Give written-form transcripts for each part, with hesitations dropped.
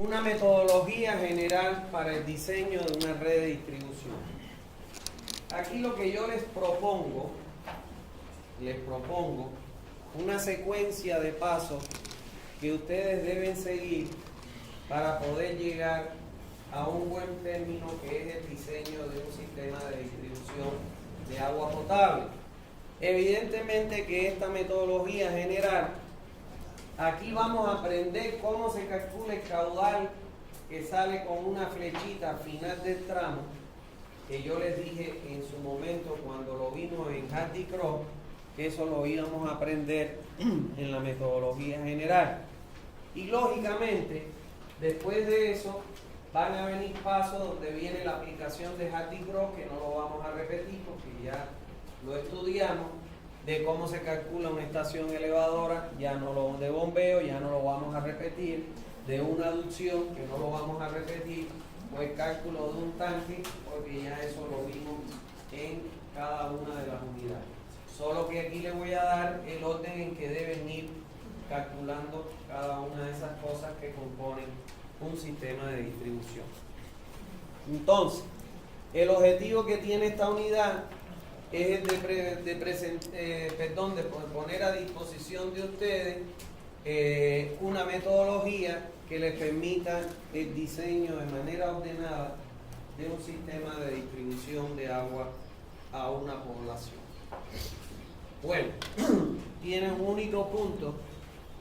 una metodología general para el diseño de una red de distribución. Aquí lo que yo les propongo una secuencia de pasos que ustedes deben seguir para poder llegar a un buen término, que es el diseño de un sistema de distribución de agua potable. Evidentemente que esta metodología general, aquí vamos a aprender cómo se calcula el caudal que sale con una flechita al final del tramo, que yo les dije en su momento cuando lo vimos en Hardy Cross, que eso lo íbamos a aprender en la metodología general. Y lógicamente, después de eso, van a venir pasos donde viene la aplicación de Hardy Cross, que no lo vamos a repetir porque ya lo estudiamos, de cómo se calcula una estación elevadora, ya no lo de bombeo, ya no lo vamos a repetir, de una aducción, que no lo vamos a repetir, o el cálculo de un tanque, porque ya eso lo vimos en cada una de las unidades. Solo que aquí les voy a dar el orden en que deben ir calculando cada una de esas cosas que componen un sistema de distribución. Entonces, el objetivo que tiene esta unidad es el de poner a disposición de ustedes una metodología que les permita el diseño de manera ordenada de un sistema de distribución de agua a una población. Bueno, tiene un único punto,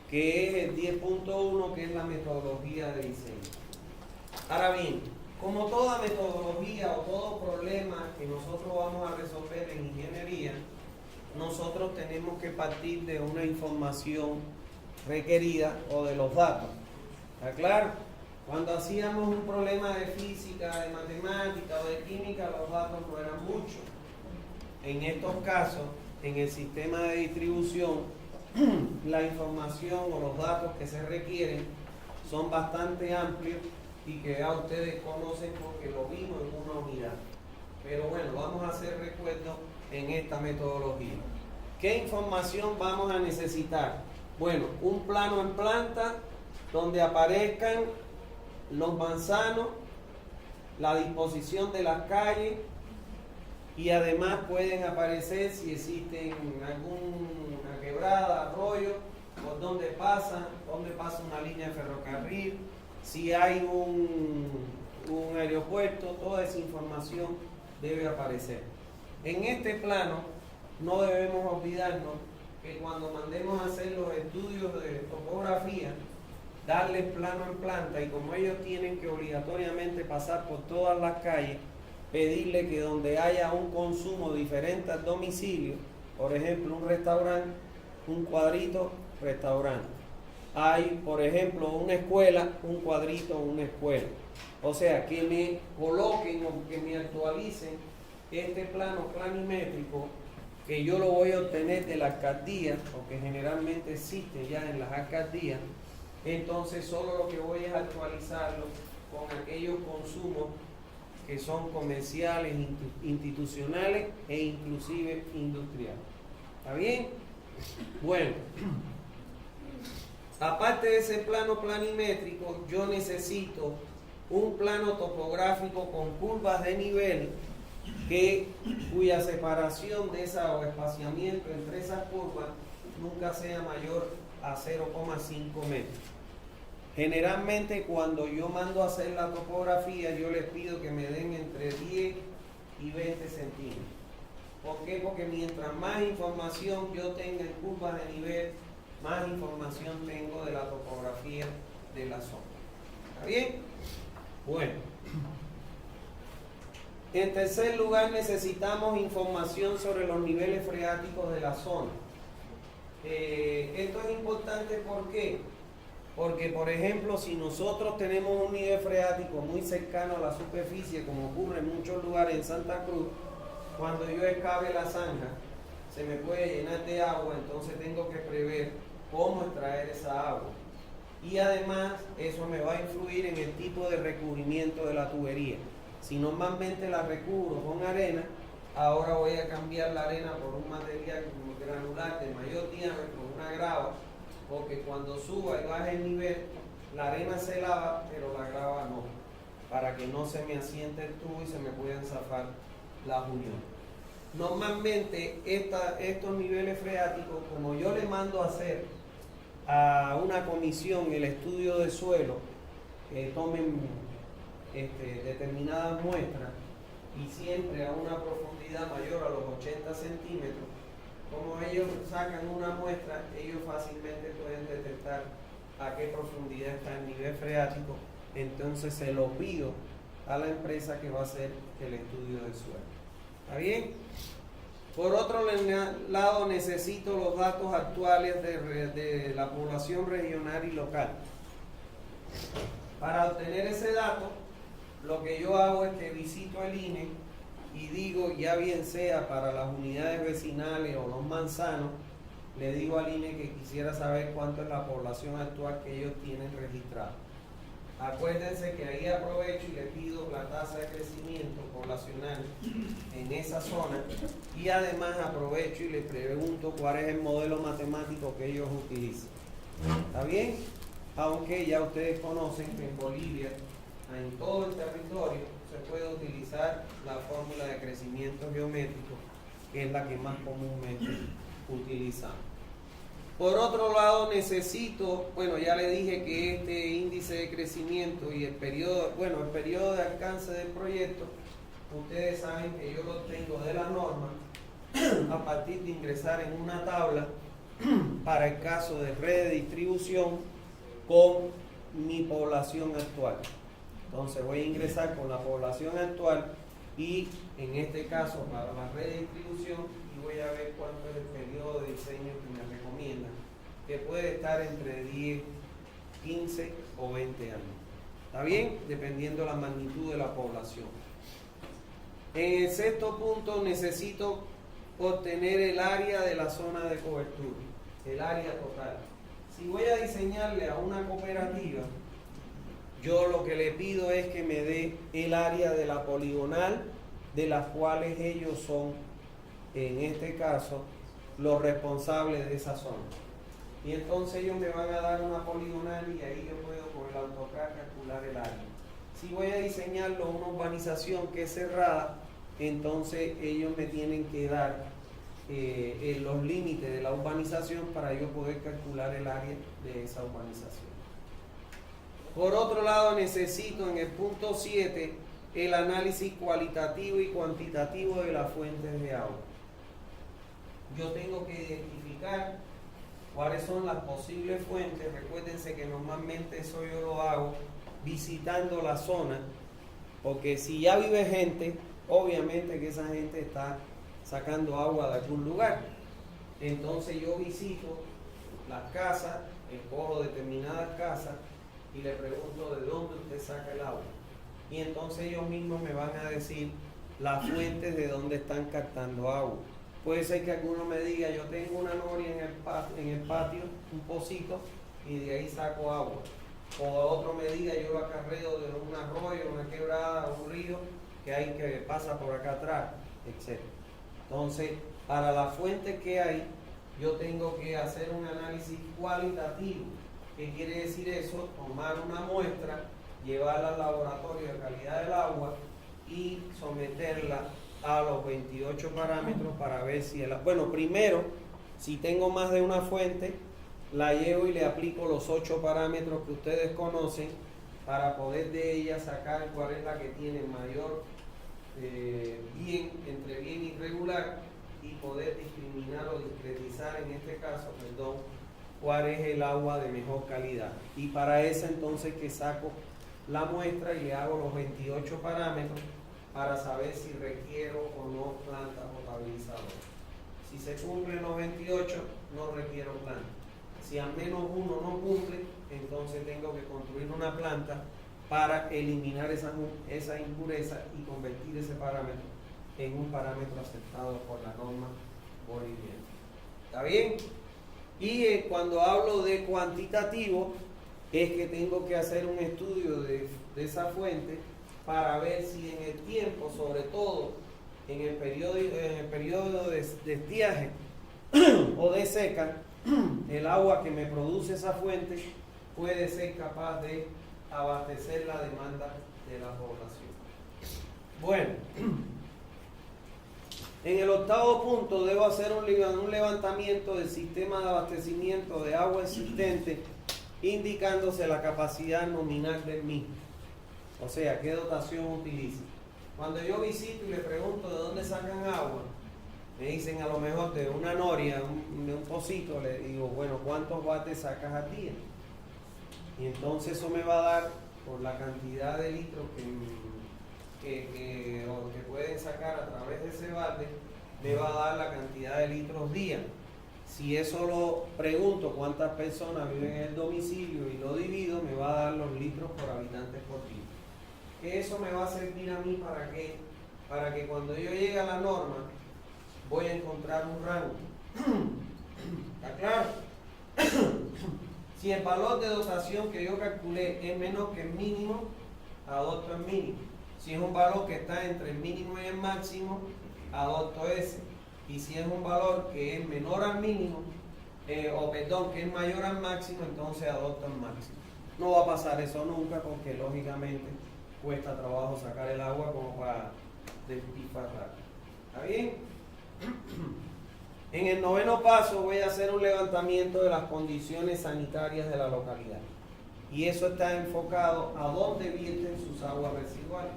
que es el 10.1, que es la metodología de diseño. Ahora bien, como toda metodología o todo problema que nosotros vamos a resolver en ingeniería, nosotros tenemos que partir de una información requerida o de los datos. ¿Está claro? Cuando hacíamos un problema de física, de matemática o de química, los datos no eran muchos. En estos casos, en el sistema de distribución, la información o los datos que se requieren son bastante amplios y que ya ustedes conocen porque lo vimos en una unidad. Pero bueno, vamos a hacer recuerdo en esta metodología. ¿Qué información vamos a necesitar? Bueno, un plano en planta donde aparezcan los manzanos, la disposición de las calles, y además pueden aparecer si existen alguna quebrada, arroyo, por dónde pasa una línea de ferrocarril, si hay un aeropuerto, toda esa información debe aparecer. En este plano no debemos olvidarnos que cuando mandemos a hacer los estudios de topografía, darles plano en planta, y como ellos tienen que obligatoriamente pasar por todas las calles, pedirle que donde haya un consumo diferente al domicilio, por ejemplo un restaurante, un cuadrito, restaurante. Hay, por ejemplo, una escuela, un cuadrito, una escuela. O sea, que me coloquen o que me actualicen este plano planimétrico, que yo lo voy a obtener de la alcaldía, o que generalmente existe ya en las alcaldías. Entonces solo lo que voy es actualizarlo con aquellos consumos que son comerciales, institucionales e inclusive industriales. ¿Está bien? Bueno, aparte de ese plano planimétrico, yo necesito un plano topográfico con curvas de nivel cuya separación de esa o espaciamiento entre esas curvas nunca sea mayor a 0,5 metros. Generalmente cuando yo mando a hacer la topografía, yo les pido que me den entre 10 y 20 centímetros. ¿Por qué? Porque mientras más información yo tenga en curvas de nivel, más información tengo de la topografía de la zona. ¿Está bien? Bueno. En tercer lugar, necesitamos información sobre los niveles freáticos de la zona. Esto es importante, ¿por qué? Porque, por ejemplo, si nosotros tenemos un nivel freático muy cercano a la superficie, como ocurre en muchos lugares en Santa Cruz, cuando yo excave la zanja, se me puede llenar de agua, entonces tengo que prever cómo extraer esa agua. Y además, eso me va a influir en el tipo de recubrimiento de la tubería. Si normalmente la recubro con arena, ahora voy a cambiar la arena por un material granular de mayor diámetro, una grava, porque cuando suba y baje el nivel, la arena se lava, pero la grava no, para que no se me asiente el tubo y se me puedan zafar las uniones. Normalmente estos niveles freáticos, como yo le mando a hacer a una comisión el estudio de suelo, que tomen determinadas muestras y siempre a una profundidad mayor a los 80 centímetros, como ellos sacan una muestra, ellos fácilmente pueden detectar a qué profundidad está el nivel freático. Entonces se lo pido a la empresa que va a hacer el estudio de suelo. ¿Está bien? Por otro lado, necesito los datos actuales de la población regional y local. Para obtener ese dato, lo que yo hago es que visito el INE y digo, ya bien sea para las unidades vecinales o los manzanos, le digo al INE que quisiera saber cuánto es la población actual que ellos tienen registrada. Acuérdense que ahí aprovecho y le pido la tasa de crecimiento poblacional en esa zona y además aprovecho y le pregunto cuál es el modelo matemático que ellos utilizan. ¿Está bien? Aunque ya ustedes conocen que en Bolivia, en todo el territorio, se puede utilizar la fórmula de crecimiento geométrico, que es la que más comúnmente utilizamos. Por otro lado, necesito, bueno, ya le dije que este índice de crecimiento y el periodo de alcance del proyecto, ustedes saben que yo lo tengo de la norma a partir de ingresar en una tabla para el caso de red de distribución con mi población actual. Entonces voy a ingresar con la población actual y en este caso para la red de distribución y voy a ver cuánto es el periodo de diseño que me recomiendan, que puede estar entre 10, 15 o 20 años. ¿Está bien? Dependiendo la magnitud de la población. En el sexto punto necesito obtener el área de la zona de cobertura, el área total. Si voy a diseñarle a una cooperativa, yo lo que le pido es que me dé el área de la poligonal, de las cuales ellos son, en este caso, los responsables de esa zona. Y entonces ellos me van a dar una poligonal y ahí yo puedo con el AutoCAD calcular el área. Si voy a diseñarlo una urbanización que es cerrada, entonces ellos me tienen que dar los límites de la urbanización para yo poder calcular el área de esa urbanización. Por otro lado, necesito en el punto 7 el análisis cualitativo y cuantitativo de las fuentes de agua. Yo tengo que identificar cuáles son las posibles fuentes. Recuérdense que normalmente eso yo lo hago visitando la zona, porque si ya vive gente, obviamente que esa gente está sacando agua de algún lugar. Entonces yo visito las casas, escojo determinadas casas y le pregunto de dónde usted saca el agua. Y entonces ellos mismos me van a decir las fuentes de dónde están captando agua. Puede ser que alguno me diga, yo tengo una noria en el patio, un pocito, y de ahí saco agua. O otro me diga, yo lo acarreo de un arroyo, una quebrada, un río, que pasa por acá atrás, etc. Entonces, para las fuentes que hay, yo tengo que hacer un análisis cualitativo. ¿Qué quiere decir eso? Tomar una muestra, llevarla al laboratorio de calidad del agua y someterla a los 28 parámetros para ver si primero, si tengo más de una fuente, la llevo y le aplico los 8 parámetros que ustedes conocen para poder de ella sacar cuál es la que tiene mayor bien, entre bien y regular, y poder discriminar o discretizar en este caso, cuál es el agua de mejor calidad. Y para eso entonces que saco la muestra y le hago los 28 parámetros para saber si requiero o no planta potabilizadora. Si se cumplen los 28, no requiero planta. Si al menos uno no cumple, entonces tengo que construir una planta para eliminar esa impureza y convertir ese parámetro en un parámetro aceptado por la norma boliviana. ¿Está bien? Y cuando hablo de cuantitativo, es que tengo que hacer un estudio de esa fuente para ver si en el tiempo, sobre todo en el periodo de estiaje o de seca, el agua que me produce esa fuente puede ser capaz de abastecer la demanda de la población. Bueno, en el octavo punto debo hacer un levantamiento del sistema de abastecimiento de agua existente, indicándose la capacidad nominal del mismo. O sea, qué dotación utiliza. Cuando yo visito y le pregunto de dónde sacan agua, me dicen a lo mejor de una noria, de un pocito, le digo, bueno, ¿cuántos wates sacas al día? Y entonces eso me va a dar, por la cantidad de litros que pueden sacar a través de ese bate, me va a dar la cantidad de litros día. Si eso lo pregunto cuántas personas viven en el domicilio y lo divido, me va a dar los litros por habitantes por día. Eso me va a servir a mí ¿para qué? Para que cuando yo llegue a la norma voy a encontrar un rango. ¿Está claro? Si el valor de dotación que yo calculé es menor que el mínimo, adopto el mínimo. Si es un valor que está entre el mínimo y el máximo, adopto ese. Y si es un valor que es menor al mínimo, que es mayor al máximo, entonces adopto el máximo. No va a pasar eso nunca porque lógicamente cuesta trabajo sacar el agua como para despilfarrar. ¿Está bien? En el noveno paso voy a hacer un levantamiento de las condiciones sanitarias de la localidad. Y eso está enfocado a dónde vierten sus aguas residuales.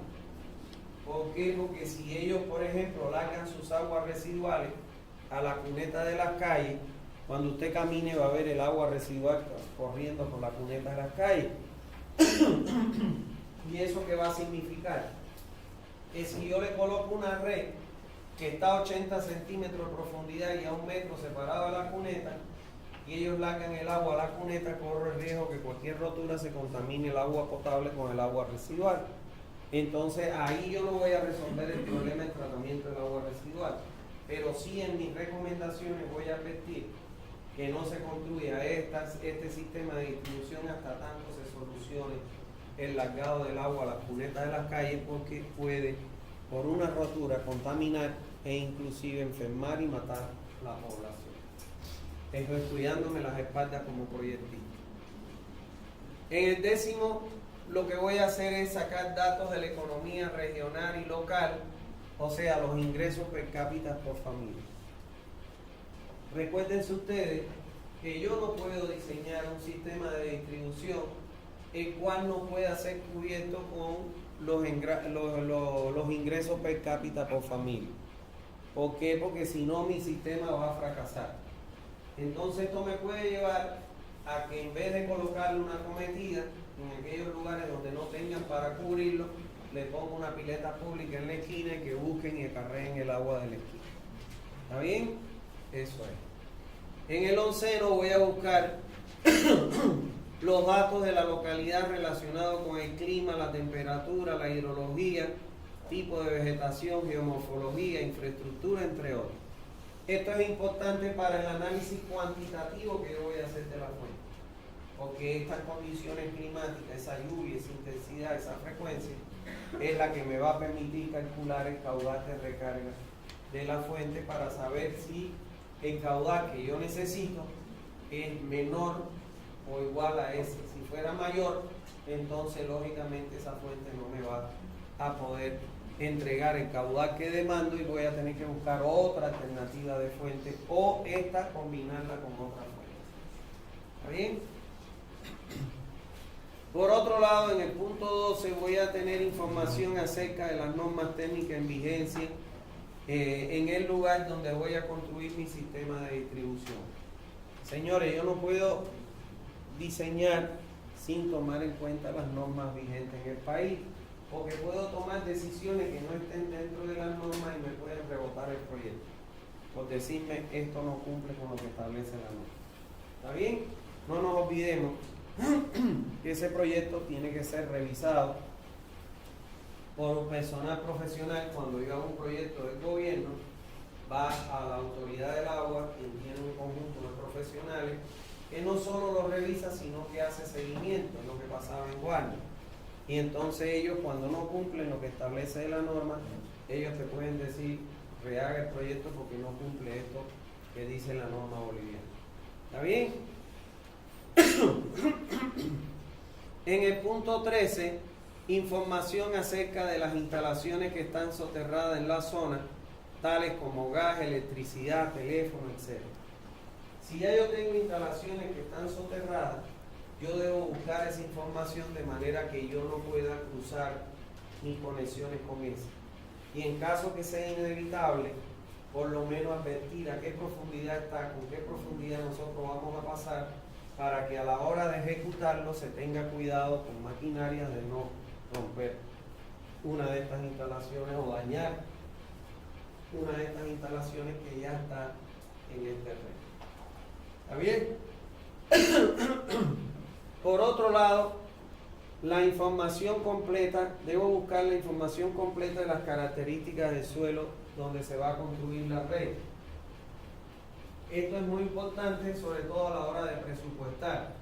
¿Por qué? Porque si ellos, por ejemplo, largan sus aguas residuales a la cuneta de las calles, cuando usted camine va a ver el agua residual corriendo por la cuneta de las calles. ¿Y eso qué va a significar? Que si yo le coloco una red que está a 80 centímetros de profundidad y a 1 metro separado de la cuneta, y ellos largan el agua a la cuneta, corre el riesgo que cualquier rotura se contamine el agua potable con el agua residual. Entonces ahí yo no voy a resolver el problema del tratamiento del agua residual, pero sí en mis recomendaciones voy a advertir que no se construya este sistema de distribución hasta tanto se solucione el largado del agua a las cunetas de las calles, porque puede, por una rotura, contaminar e inclusive enfermar y matar la población. Estoy estudiándome las espaldas como proyectista. En el décimo, lo que voy a hacer es sacar datos de la economía regional y local, o sea, los ingresos per cápita por familia. Recuérdense ustedes que yo no puedo diseñar un sistema de distribución el cual no pueda ser cubierto con los ingresos per cápita por familia. ¿Por qué? Porque si no mi sistema va a fracasar. Entonces esto me puede llevar a que en vez de colocarle una cometida en aquellos lugares donde no tengan para cubrirlo, le pongo una pileta pública en la esquina y que busquen y acarreen el agua de la esquina. ¿Está bien? Eso es. En el onceno voy a buscar los datos de la localidad relacionados con el clima, la temperatura, la hidrología, tipo de vegetación, geomorfología, infraestructura, entre otros. Esto es importante para el análisis cuantitativo que yo voy a hacer de la fuente, porque estas condiciones climáticas, esa lluvia, esa intensidad, esa frecuencia, es la que me va a permitir calcular el caudal de recarga de la fuente para saber si el caudal que yo necesito es menor o igual a ese. Si fuera mayor, entonces lógicamente esa fuente no me va a poder entregar el caudal que demando y voy a tener que buscar otra alternativa de fuente o esta combinarla con otra fuente. ¿Está bien? Por otro lado, en el punto 12 voy a tener información acerca de las normas técnicas en vigencia en el lugar donde voy a construir mi sistema de distribución. Señores, yo no puedo diseñar sin tomar en cuenta las normas vigentes en el país, porque puedo tomar decisiones que no estén dentro de las normas y me pueden rebotar el proyecto por decirme esto no cumple con lo que establece la norma. ¿Está bien? No nos olvidemos que ese proyecto tiene que ser revisado por un personal profesional. Cuando yo hago un proyecto del gobierno, va a la autoridad del agua, quien tiene un conjunto de profesionales que no solo lo revisa, sino que hace seguimiento, es lo que pasaba en Guardia. Y entonces ellos, cuando no cumplen lo que establece la norma, ellos te pueden decir, rehaga el proyecto porque no cumple esto que dice la norma boliviana. ¿Está bien? En el punto 13, información acerca de las instalaciones que están soterradas en la zona, tales como gas, electricidad, teléfono, etc. Si ya yo tengo instalaciones que están soterradas, yo debo buscar esa información de manera que yo no pueda cruzar mis conexiones con esa. Y en caso que sea inevitable, por lo menos advertir a qué profundidad está, con qué profundidad nosotros vamos a pasar, para que a la hora de ejecutarlo se tenga cuidado con maquinaria de no romper una de estas instalaciones o dañar una de estas instalaciones que ya está en el terreno. ¿Está bien? Por otro lado, la información completa, debo buscar la información completa de las características del suelo donde se va a construir la red. Esto es muy importante, sobre todo a la hora de presupuestar,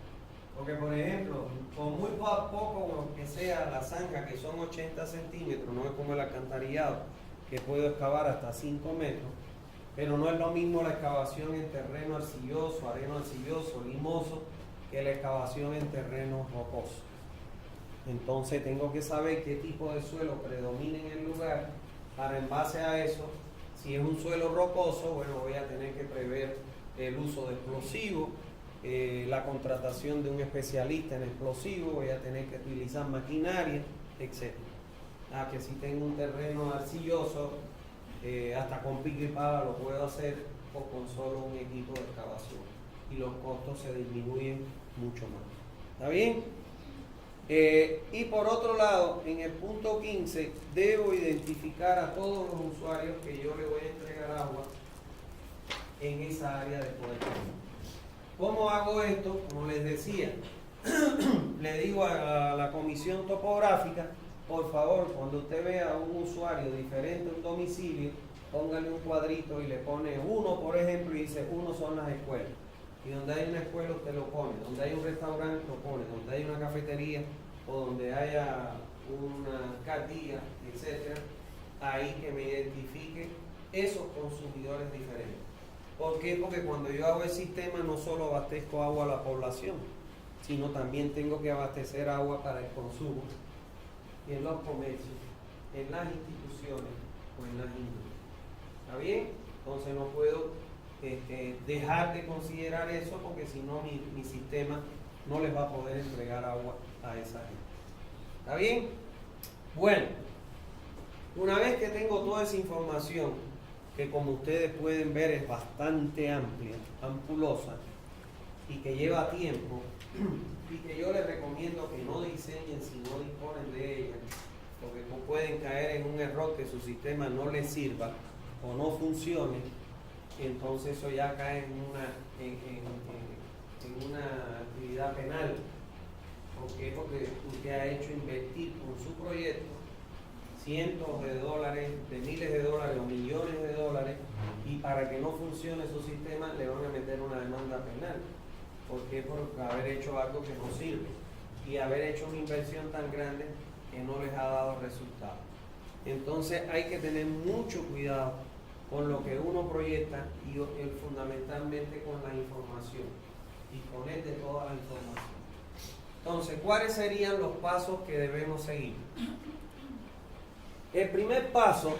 porque por ejemplo, con muy poco que sea la zanja, que son 80 centímetros, no es como el alcantarillado, que puedo excavar hasta 5 metros, pero no es lo mismo la excavación en terreno arcilloso, areno arcilloso, limoso, que la excavación en terreno rocoso. Entonces tengo que saber qué tipo de suelo predomina en el lugar, para en base a eso, si es un suelo rocoso, bueno, voy a tener que prever el uso de explosivos, la contratación de un especialista en explosivos, voy a tener que utilizar maquinaria, etc. Que si tengo un terreno arcilloso, hasta con pico y pala lo puedo hacer, o con solo un equipo de excavación, y los costos se disminuyen mucho más. ¿Está bien? Y por otro lado, en el punto 15, debo identificar a todos los usuarios que yo le voy a entregar agua en esa área de poder. ¿Cómo hago esto? Como les decía, le digo a la comisión topográfica, por favor, cuando usted vea a un usuario diferente a un domicilio, póngale un cuadrito y le pone 1, por ejemplo, y dice 1 son las escuelas. Y donde hay una escuela usted lo pone, donde hay un restaurante lo pone, donde hay una cafetería o donde haya una cartilla, etcétera, ahí que me identifique esos consumidores diferentes. ¿Por qué? Porque cuando yo hago el sistema no solo abastezco agua a la población, sino también tengo que abastecer agua para el consumo en los comercios, en las instituciones o en las industrias. ¿Está bien? Entonces no puedo dejar de considerar eso, porque si no mi sistema no les va a poder entregar agua a esa gente. ¿Está bien? Bueno, una vez que tengo toda esa información, que como ustedes pueden ver es bastante amplia, ampulosa, y que lleva tiempo, y que yo les recomiendo que no diseñen si no disponen de ella, porque pueden caer en un error que su sistema no les sirva o no funcione. Entonces eso ya cae en una actividad penal. ¿Por qué? Porque usted ha hecho invertir con su proyecto cientos de dólares, de miles de dólares o millones de dólares, y para que no funcione su sistema le van a meter una demanda penal. ¿Por qué? Por haber hecho algo que no sirve y haber hecho una inversión tan grande que no les ha dado resultados. Entonces hay que tener mucho cuidado con lo que uno proyecta y fundamentalmente con la información, y con él de toda la información. Entonces, ¿cuáles serían los pasos que debemos seguir? El primer paso,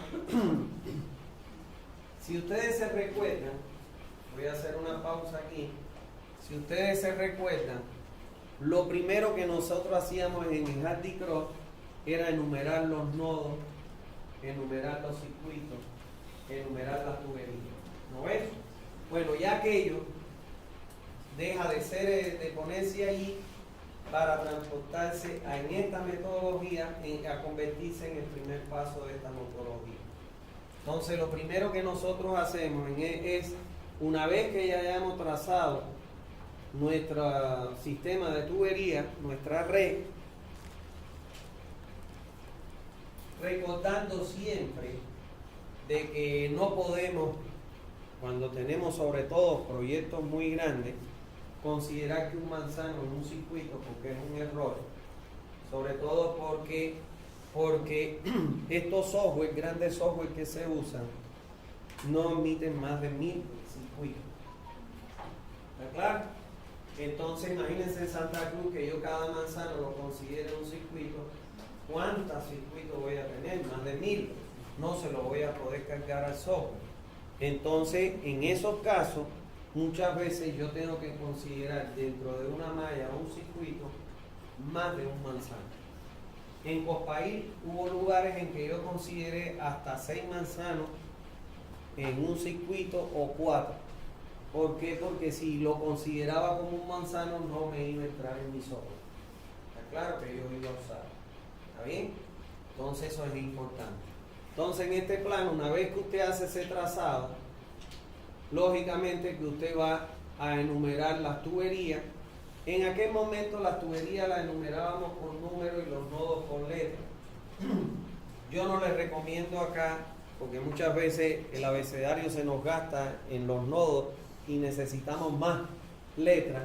si ustedes se recuerdan, voy a hacer una pausa aquí, si ustedes se recuerdan, lo primero que nosotros hacíamos en el Hardy-Cross era enumerar los nodos, enumerar los circuitos, enumerar las tuberías. ¿No ves? Bueno, ya aquello deja de ser, de ponerse ahí para transportarse en esta metodología, a convertirse en el primer paso de esta metodología. Entonces, lo primero que nosotros hacemos es, una vez que ya hayamos trazado nuestro sistema de tubería, nuestra red, recordando siempre de que no podemos, cuando tenemos sobre todo proyectos muy grandes, considerar que un manzano es un circuito, porque es un error, sobre todo porque estos software, grandes software que se usan, no admiten más de 1000 circuitos. ¿Está claro? Entonces imagínense en Santa Cruz que yo cada manzano lo considere un circuito. ¿Cuántos circuitos voy a tener? Más de 1000. No se lo voy a poder cargar al software. Entonces, en esos casos, muchas veces yo tengo que considerar dentro de una malla o un circuito más de un manzano. En Cospail hubo lugares en que yo consideré hasta 6 manzanos en un circuito o 4. ¿Por qué? Porque si lo consideraba como un manzano no me iba a entrar en mi software. Está claro que yo iba a usar. ¿Está bien? Entonces eso es importante. Entonces en este plano, una vez que usted hace ese trazado, lógicamente que usted va a enumerar las tuberías. En aquel momento las tuberías las enumerábamos con números y los nodos con letras. Yo no les recomiendo acá, porque muchas veces el abecedario se nos gasta en los nodos y necesitamos más letras.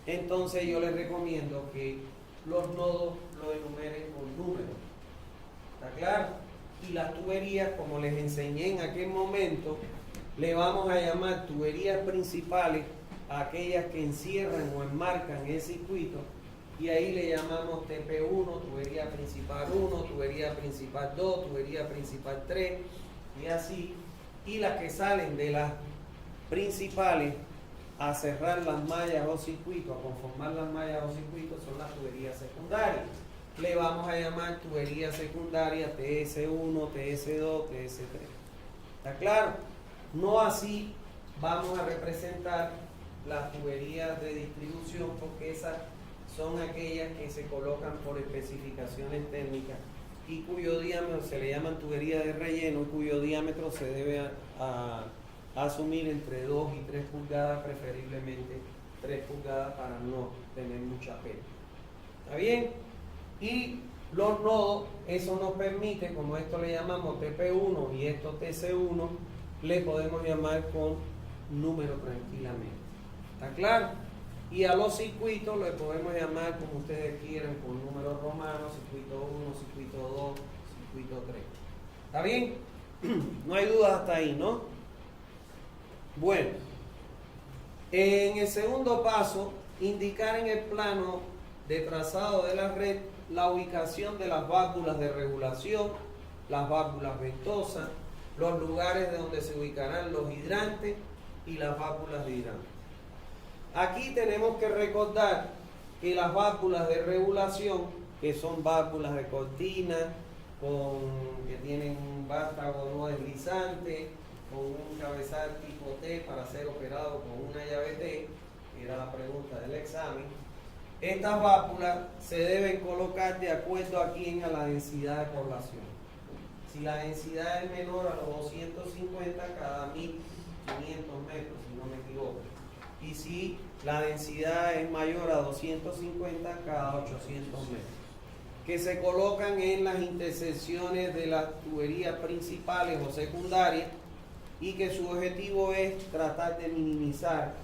Entonces yo les recomiendo que los nodos los enumeren con números. ¿Está claro? Y las tuberías, como les enseñé en aquel momento, le vamos a llamar tuberías principales a aquellas que encierran o enmarcan el circuito, y ahí le llamamos TP1, tubería principal 1, tubería principal 2, tubería principal 3, y así. Y las que salen de las principales a cerrar las mallas o circuitos, a conformar las mallas o circuitos, son las tuberías secundarias. Le vamos a llamar tubería secundaria TS1, TS2, TS3. ¿Está claro? No así vamos a representar las tuberías de distribución, porque esas son aquellas que se colocan por especificaciones técnicas y cuyo diámetro se le llaman tuberías de relleno, cuyo diámetro se debe a asumir entre 2 y 3 pulgadas, preferiblemente 3 pulgadas para no tener mucha pena. ¿Está bien? Y los nodos, eso nos permite, como esto le llamamos TP1 y esto TC1, le podemos llamar con número tranquilamente. ¿Está claro? Y a los circuitos le podemos llamar como ustedes quieran, con números romanos, circuito 1, circuito 2, circuito 3. ¿Está bien? No hay dudas hasta ahí, ¿no? Bueno, en el segundo paso, indicar en el plano de trazado de la red la ubicación de las válvulas de regulación, las válvulas ventosas, los lugares de donde se ubicarán los hidrantes y las válvulas de hidrantes. Aquí tenemos que recordar que las válvulas de regulación, que son válvulas de cortina, que tienen un vástago no deslizante, con un cabezal tipo T para ser operado con una llave T, que era la pregunta del examen. Estas válvulas se deben colocar de acuerdo a quién, a la densidad de población. Si la densidad es menor a los 250 cada 1500 metros, si no me equivoco. Y si la densidad es mayor a 250 cada 800 metros. Que se colocan en las intersecciones de las tuberías principales o secundarias y que su objetivo es tratar de minimizar,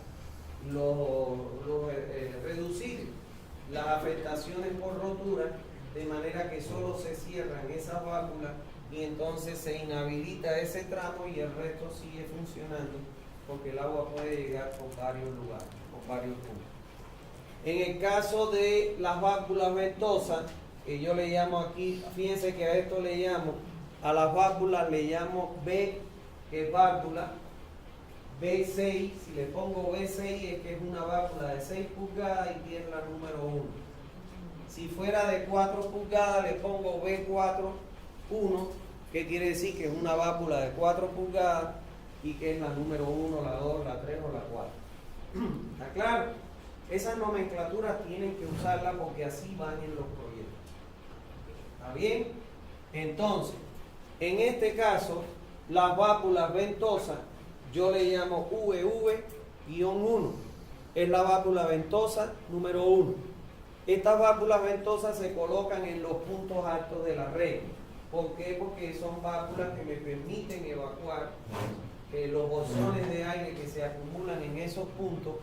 reducir las afectaciones por rotura, de manera que solo se cierran esas válvulas y entonces se inhabilita ese tramo y el resto sigue funcionando, porque el agua puede llegar por varios lugares, por varios puntos. En el caso de las válvulas ventosas, que yo le llamo aquí, fíjense que a esto le llamo, a las válvulas le llamo B, que es válvula, B6, si le pongo B6 es que es una válvula de 6 pulgadas y tiene la número 1. Si fuera de 4 pulgadas le pongo B4, 1, que quiere decir que es una válvula de 4 pulgadas y que es la número 1, la 2, la 3 o la 4. ¿Está claro? Esas nomenclaturas tienen que usarlas porque así van en los proyectos. ¿Está bien? Entonces, en este caso, las válvulas ventosas, yo le llamo VV-1. Es la válvula ventosa número 1. Estas válvulas ventosas se colocan en los puntos altos de la red. ¿Por qué? Porque son válvulas que me permiten evacuar los bolsones de aire que se acumulan en esos puntos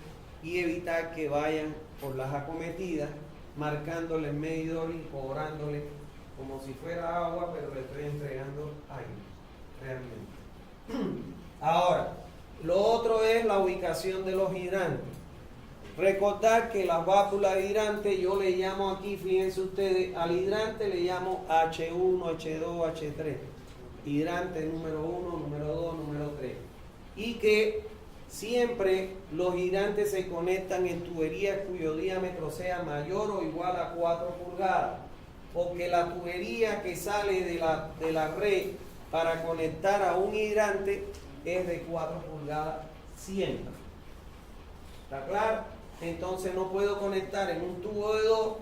y evitar que vayan por las acometidas, marcándole el medidor y cobrándole como si fuera agua, pero le estoy entregando aire realmente. Ahora, lo otro es la ubicación de los hidrantes. Recordar que las válvulas de hidrante, yo le llamo aquí, fíjense ustedes, al hidrante le llamo H1, H2, H3. Hidrante número 1, número 2, número 3. Y que siempre los hidrantes se conectan en tuberías cuyo diámetro sea mayor o igual a 4 pulgadas. Porque la tubería que sale de la red para conectar a un hidrante es de 4 pulgadas siempre. ¿Está claro? Entonces no puedo conectar en un tubo de 2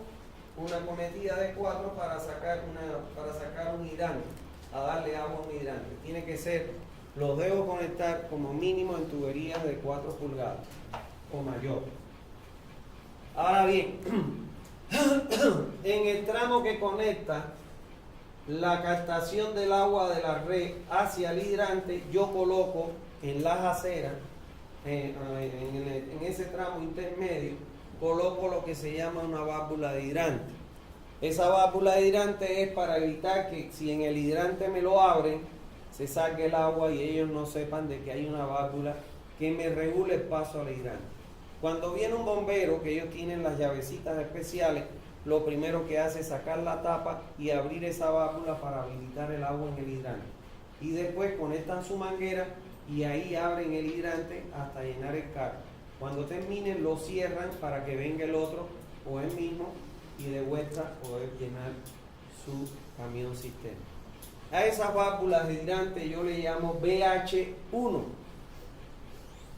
una cometida de 4 para sacar un hidrante, a darle agua a un hidrante. Tiene que ser, los debo conectar como mínimo en tuberías de 4 pulgadas o mayor. Ahora bien, en el tramo que conecta la captación del agua de la red hacia el hidrante, yo coloco en las aceras, en ese tramo intermedio, coloco lo que se llama una válvula de hidrante. Esa válvula de hidrante es para evitar que si en el hidrante me lo abren, se saque el agua y ellos no sepan de que hay una válvula que me regule el paso al hidrante. Cuando viene un bombero, que ellos tienen las llavecitas especiales, lo primero que hace es sacar la tapa y abrir esa válvula para habilitar el agua en el hidrante. Y después conectan su manguera y ahí abren el hidrante hasta llenar el carro. Cuando terminen lo cierran para que venga el otro o el mismo y de vuelta poder llenar su camión cisterna. A esas válvulas de hidrante yo le llamo BH1.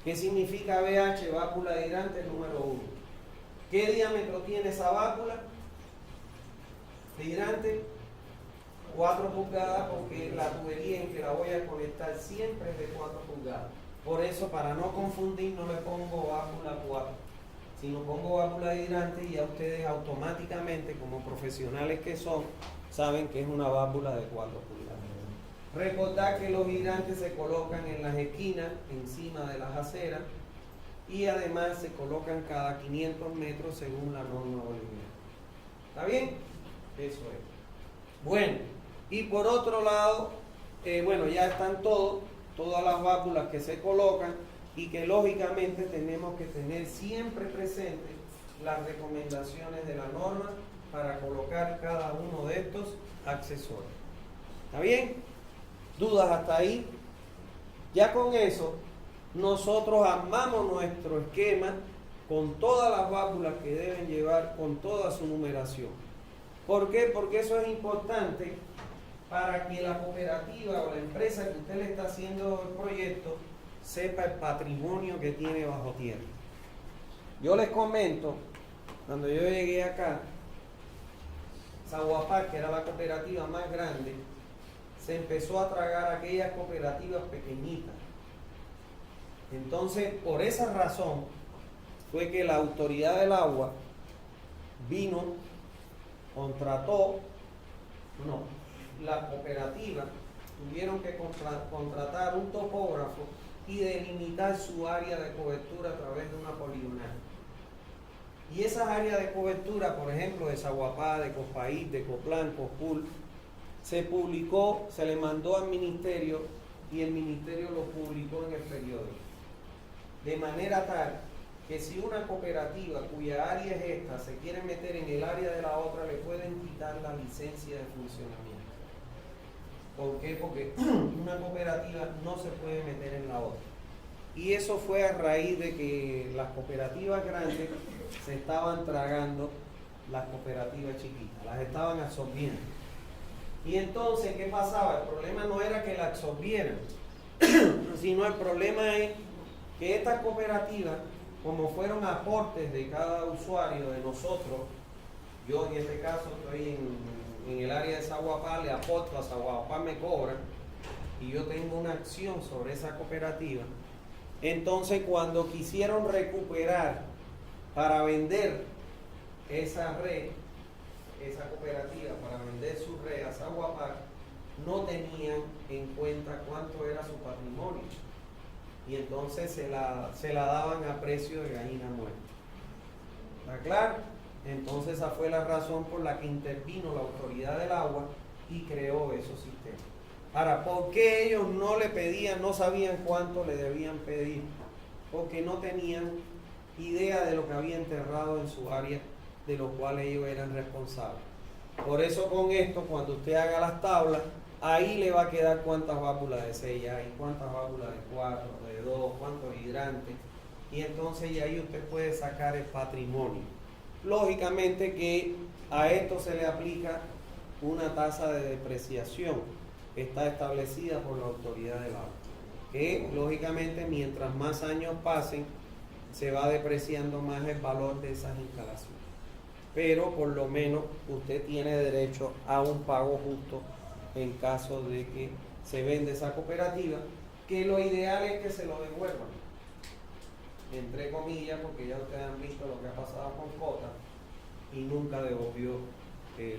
¿Qué significa BH? Válvula de hidrante número 1. ¿Qué diámetro tiene esa válvula de hidrante? 4 pulgadas, porque la tubería en que la voy a conectar siempre es de 4 pulgadas. Por eso, para no confundir, no le pongo válvula 4, sino pongo válvula de hidrante y ya ustedes automáticamente, como profesionales que son, saben que es una válvula de 4 pulgadas. Recordar que los hidrantes se colocan en las esquinas, encima de las aceras, y además se colocan cada 500 metros según la norma boliviana. ¿Está bien? Eso es. Bueno, y por otro lado, ya están todas las válvulas que se colocan y que lógicamente tenemos que tener siempre presente las recomendaciones de la norma para colocar cada uno de estos accesorios. ¿Está bien? ¿Dudas hasta ahí? Ya con eso, nosotros armamos nuestro esquema con todas las válvulas que deben llevar, con toda su numeración. ¿Por qué? Porque eso es importante para que la cooperativa o la empresa que usted le está haciendo el proyecto sepa el patrimonio que tiene bajo tierra. Yo les comento, cuando yo llegué acá, Zaguapar, que era la cooperativa más grande, se empezó a tragar aquellas cooperativas pequeñitas. Entonces, por esa razón, fue que la autoridad del agua vino, la cooperativa tuvieron que contratar un topógrafo y delimitar su área de cobertura a través de una poligonal. Y esas áreas de cobertura, por ejemplo, de Zaguapá, de Copaí, de Coplán, Copul, se publicó, se le mandó al ministerio y el ministerio lo publicó en el periódico. De manera tal que si una cooperativa cuya área es esta se quiere meter en el área de la otra, le pueden quitar la licencia de funcionamiento. ¿Por qué? Porque una cooperativa no se puede meter en la otra. Y eso fue a raíz de que las cooperativas grandes se estaban tragando las cooperativas chiquitas, las estaban absorbiendo. Y entonces, ¿qué pasaba? El problema no era que la absorbieran, sino el problema es que estas cooperativas, como fueron aportes de cada usuario de nosotros, yo en este caso estoy en el área de Zaguapá, le aporto a Zaguapá, me cobran, y yo tengo una acción sobre esa cooperativa. Entonces, cuando quisieron recuperar para vender esa red, esa cooperativa, para vender su red a Zaguapá, no tenían en cuenta cuánto era su patrimonio. Y entonces se la daban a precio de gallina muerta. ¿Está claro? Entonces esa fue la razón por la que intervino la autoridad del agua y creó esos sistemas. Ahora, ¿por qué ellos no le pedían, no sabían cuánto le debían pedir? Porque no tenían idea de lo que había enterrado en su área, de lo cual ellos eran responsables. Por eso con esto, cuando usted haga las tablas, ahí le va a quedar cuántas válvulas de 6 hay, cuántas válvulas de 4, de 2, cuántos hidrantes, y entonces y ahí usted puede sacar el patrimonio. Lógicamente que a esto se le aplica una tasa de depreciación que está establecida por la autoridad del agua, que lógicamente mientras más años pasen se va depreciando más el valor de esas instalaciones, pero por lo menos usted tiene derecho a un pago justo en caso de que se venda esa cooperativa, que lo ideal es que se lo devuelvan, entre comillas, porque ya ustedes han visto lo que ha pasado con Cota y nunca devolvió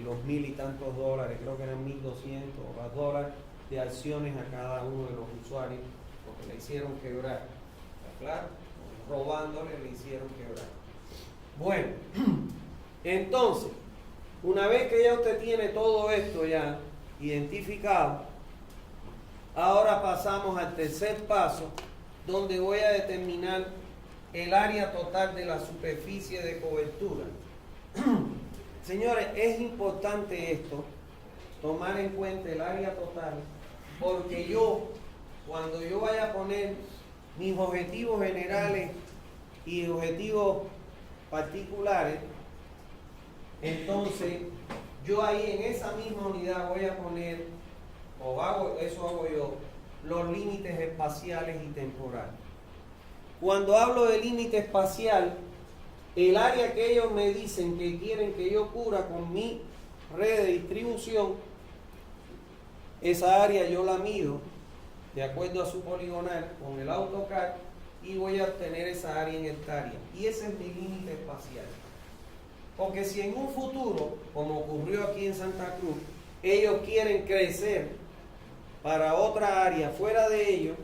los 1000 y tantos dólares, creo que eran 1200 dólares de acciones a cada uno de los usuarios, porque le hicieron quebrar. ¿Está claro? Robándole le hicieron quebrar. Bueno, entonces, una vez que ya usted tiene todo esto ya identificado, ahora pasamos al tercer paso, donde voy a determinar el área total de la superficie de cobertura. Señores, es importante esto, tomar en cuenta el área total, porque cuando yo vaya a poner mis objetivos generales y objetivos particulares, entonces yo ahí en esa misma unidad voy a poner, eso hago yo, los límites espaciales y temporales. Cuando hablo de límite espacial, el área que ellos me dicen que quieren que yo cubra con mi red de distribución, esa área yo la mido de acuerdo a su poligonal con el AutoCAD y voy a obtener esa área en hectáreas. Y ese es mi límite espacial. Porque si en un futuro, como ocurrió aquí en Santa Cruz, ellos quieren crecer para otra área fuera de ellos,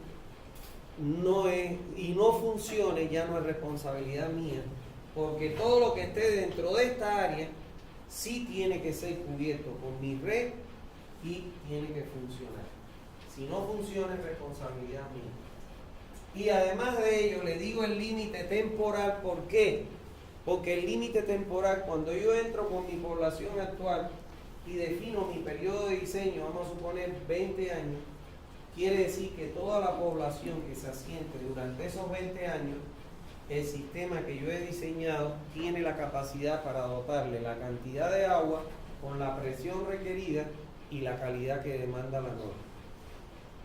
y no funcione, ya no es responsabilidad mía, porque todo lo que esté dentro de esta área sí tiene que ser cubierto con mi red y tiene que funcionar. Si no funciona es responsabilidad mía. Y además de ello le digo el límite temporal. ¿Por qué? Porque el límite temporal, cuando yo entro con mi población actual y defino mi periodo de diseño, vamos a suponer 20 años, quiere decir que toda la población que se asiente durante esos 20 años, el sistema que yo he diseñado tiene la capacidad para dotarle la cantidad de agua con la presión requerida y la calidad que demanda la norma.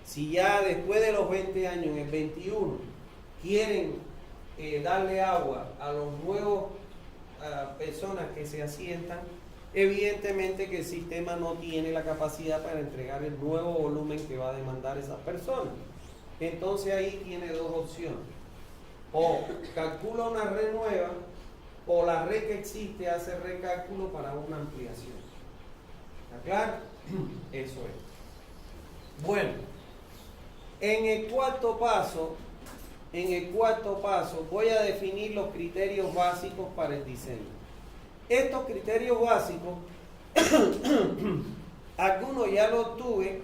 Si ya después de los 20 años, en el 21, quieren darle agua a los nuevos personas que se asientan, evidentemente que el sistema no tiene la capacidad para entregar el nuevo volumen que va a demandar esas personas. Entonces ahí tiene dos opciones: o calcula una red nueva, o la red que existe hace recálculo para una ampliación. ¿Está claro? Eso es. Bueno, en el cuarto paso voy a definir los criterios básicos para el diseño. Estos criterios básicos, algunos ya los obtuve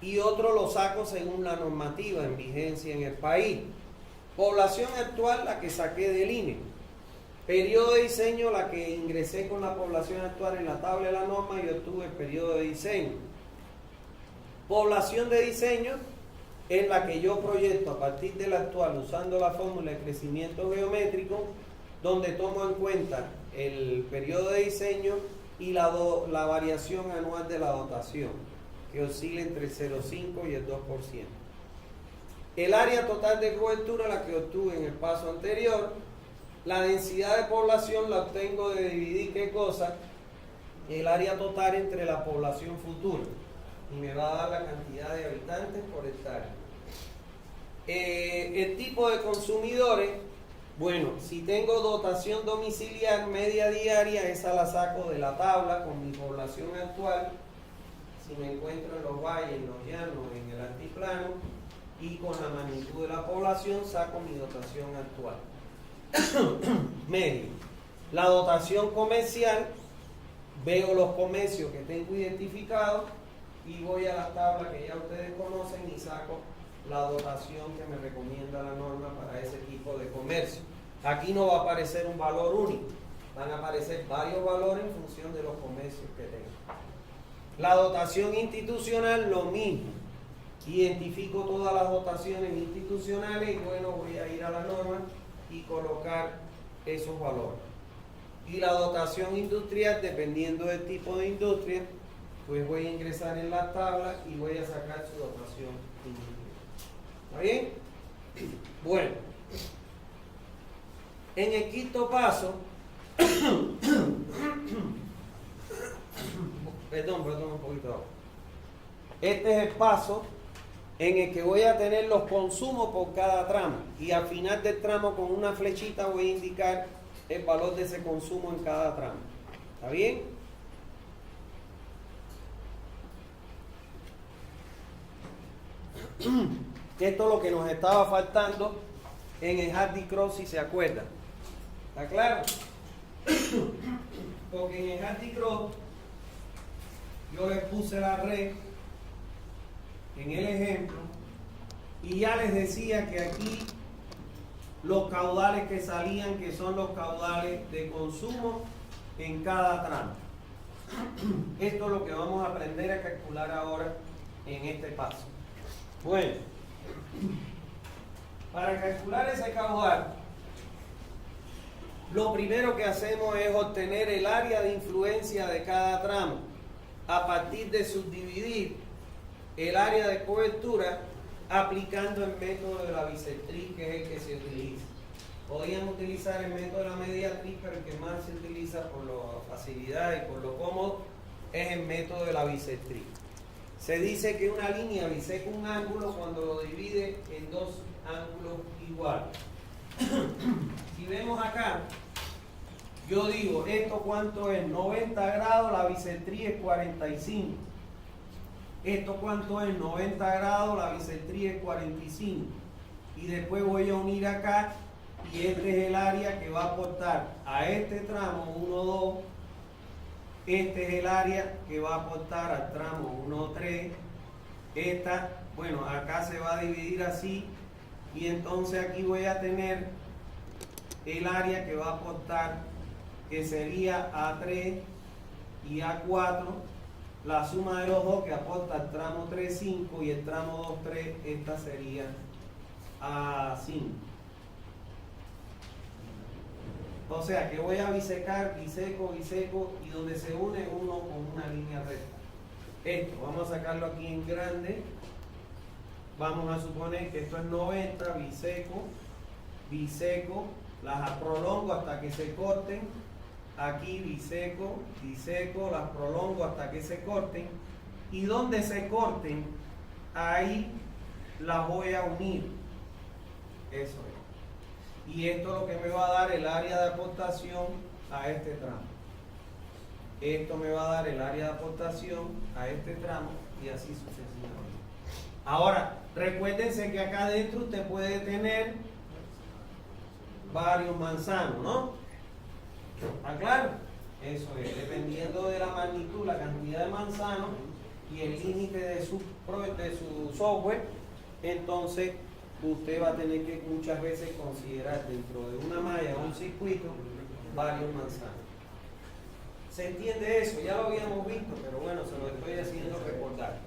y otros los saco según la normativa en vigencia en el país. Población actual, la que saqué del INE. Periodo de diseño, la que ingresé con la población actual en la tabla de la norma y obtuve el periodo de diseño. Población de diseño es la que yo proyecto a partir de la actual usando la fórmula de crecimiento geométrico, donde tomo en cuenta el periodo de diseño y la variación anual de la dotación, que oscila entre el 0,5 y el 2%. El área total de cobertura, la que obtuve en el paso anterior. La densidad de población la obtengo de dividir, ¿qué cosa? El área total entre la población futura, y me va a dar la cantidad de habitantes por hectárea. El tipo de consumidores, bueno, si tengo dotación domiciliar media diaria, esa la saco de la tabla con mi población actual. Si me encuentro en los valles, en los llanos, en el altiplano, y con la magnitud de la población saco mi dotación actual. Medio. La dotación comercial, veo los comercios que tengo identificados y voy a la tabla que ya ustedes conocen y saco la dotación que me recomienda la norma para ese tipo de comercio. Aquí no va a aparecer un valor único, van a aparecer varios valores en función de los comercios que tengan. La dotación institucional, lo mismo. Identifico todas las dotaciones institucionales y bueno, voy a ir a la norma y colocar esos valores. Y la dotación industrial, dependiendo del tipo de industria, pues voy a ingresar en la tabla y voy a sacar su dotación industrial. ¿Está bien? Bueno, en el quinto paso, perdón, un poquito de agua. Este es el paso en el que voy a tener los consumos por cada tramo y al final del tramo con una flechita voy a indicar el valor de ese consumo en cada tramo. ¿Está bien? Esto es lo que nos estaba faltando en el Hardy Cross, si se acuerdan. ¿Está claro? Porque en el Hardy Cross yo les puse la red en el ejemplo y ya les decía que aquí los caudales que salían, que son los caudales de consumo en cada tramo. Esto es lo que vamos a aprender a calcular ahora en este paso. Bueno, para calcular ese caudal, lo primero que hacemos es obtener el área de influencia de cada tramo a partir de subdividir el área de cobertura aplicando el método de la bisectriz, que es el que se utiliza. Podrían utilizar el método de la mediatriz, pero el que más se utiliza por la facilidad y por lo cómodo es el método de la bisectriz. Se dice que una línea biseca un ángulo cuando lo divide en dos ángulos iguales. Si vemos acá, yo digo, ¿esto cuánto es? 90 grados, la bisectriz es 45. ¿Esto cuánto es? 90 grados, la bisectriz es 45. Y después voy a unir acá, y este es el área que va a aportar a este tramo 1, 2. Este es el área que va a aportar al tramo 1, 3. Esta, bueno, acá se va a dividir así. Y entonces aquí voy a tener el área que va a aportar, que sería A3 y A4, la suma de los dos que aporta el tramo 3, 5 y el tramo 2, 3, esta sería A5. O sea que voy a bisecar, biseco, y donde se une uno con una línea recta. Esto, vamos a sacarlo aquí en grande. Vamos a suponer que esto es 90, biseco, las prolongo hasta que se corten. Aquí biseco, las prolongo hasta que se corten. Y donde se corten, ahí las voy a unir. Eso es. Y esto es lo que me va a dar el área de aportación a este tramo. Esto me va a dar el área de aportación a este tramo y así sucesivamente. Ahora, recuérdense que acá adentro usted puede tener varios manzanos, ¿no? ¿Está claro? Eso es, dependiendo de la magnitud, la cantidad de manzanos y el límite de su software, entonces usted va a tener que muchas veces considerar dentro de una malla o un circuito varios manzanos. ¿Se entiende eso? Ya lo habíamos visto, pero bueno, se lo estoy haciendo recordar.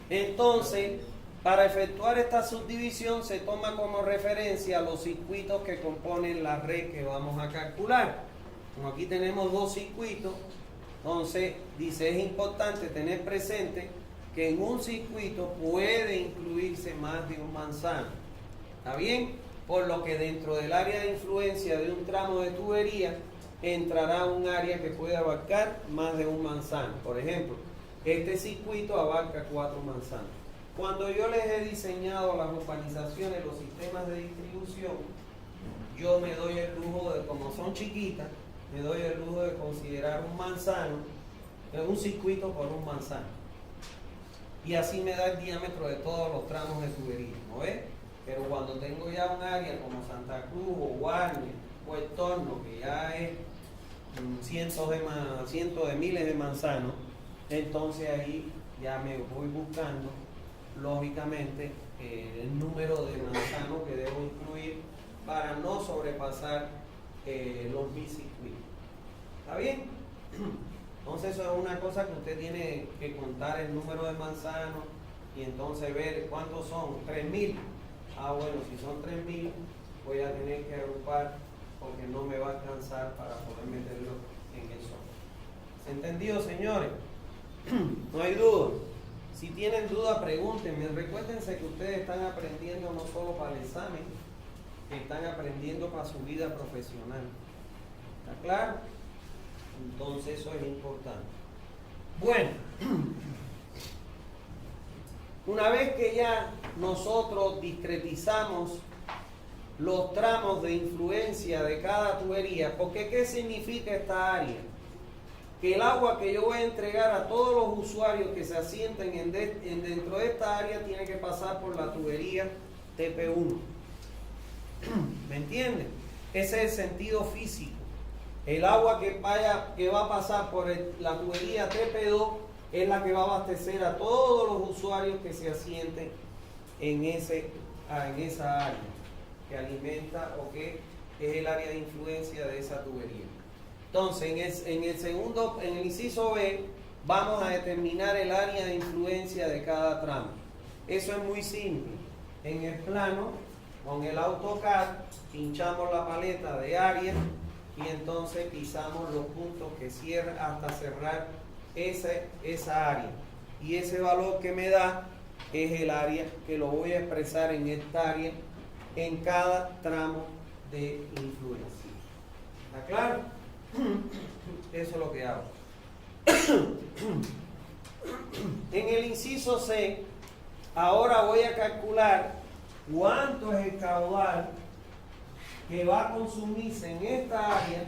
Entonces, para efectuar esta subdivisión se toma como referencia los circuitos que componen la red que vamos a calcular. Como aquí tenemos dos circuitos, entonces dice, es importante tener presente que en un circuito puede incluirse más de un manzano. ¿Está bien? Por lo que dentro del área de influencia de un tramo de tubería entrará un área que puede abarcar más de un manzano. Por ejemplo, este circuito abarca 4 manzanos. Cuando yo les he diseñado las urbanizaciones, los sistemas de distribución, yo me doy el lujo de, como son chiquitas, me doy el lujo de considerar un manzano, un circuito por un manzano. Y así me da el diámetro de todos los tramos de tubería, ¿no ves? Pero cuando tengo ya un área como Santa Cruz o Guardia o el Torno, que ya es cientos de miles de manzanos, entonces ahí ya me voy buscando lógicamente el número de manzanos que debo incluir para no sobrepasar los B-circuitos. ¿Está bien? Entonces eso es una cosa que usted tiene que contar el número de manzanos y entonces ver cuántos son, 3.000. Bueno, si son 3.000 voy a tener que agrupar porque no me va a alcanzar para poder meterlo en el sol. ¿Se entendido, señores? No hay duda. Si tienen duda, pregúntenme. Recuérdense que ustedes están aprendiendo no solo para el examen, que están aprendiendo para su vida profesional. ¿Está claro? Entonces eso es importante. Bueno, una vez que ya nosotros discretizamos los tramos de influencia de cada tubería, porque ¿qué significa esta área? Que el agua que yo voy a entregar a todos los usuarios que se asienten dentro de esta área tiene que pasar por la tubería TP1. ¿Me entienden? Ese es el sentido físico. El agua que va a pasar por la tubería TP2 es la que va a abastecer a todos los usuarios que se asienten en esa área que alimenta o que es el área de influencia de esa tubería. Entonces, en el inciso B, vamos a determinar el área de influencia de cada tramo. Eso es muy simple. En el plano, con el AutoCAD, pinchamos la paleta de área y entonces pisamos los puntos que cierran hasta cerrar esa área. Y ese valor que me da es el área que lo voy a expresar en esta área en cada tramo de influencia. ¿Está claro? Eso es lo que hago. En el inciso C, ahora voy a calcular cuánto es el caudal que va a consumirse en esta área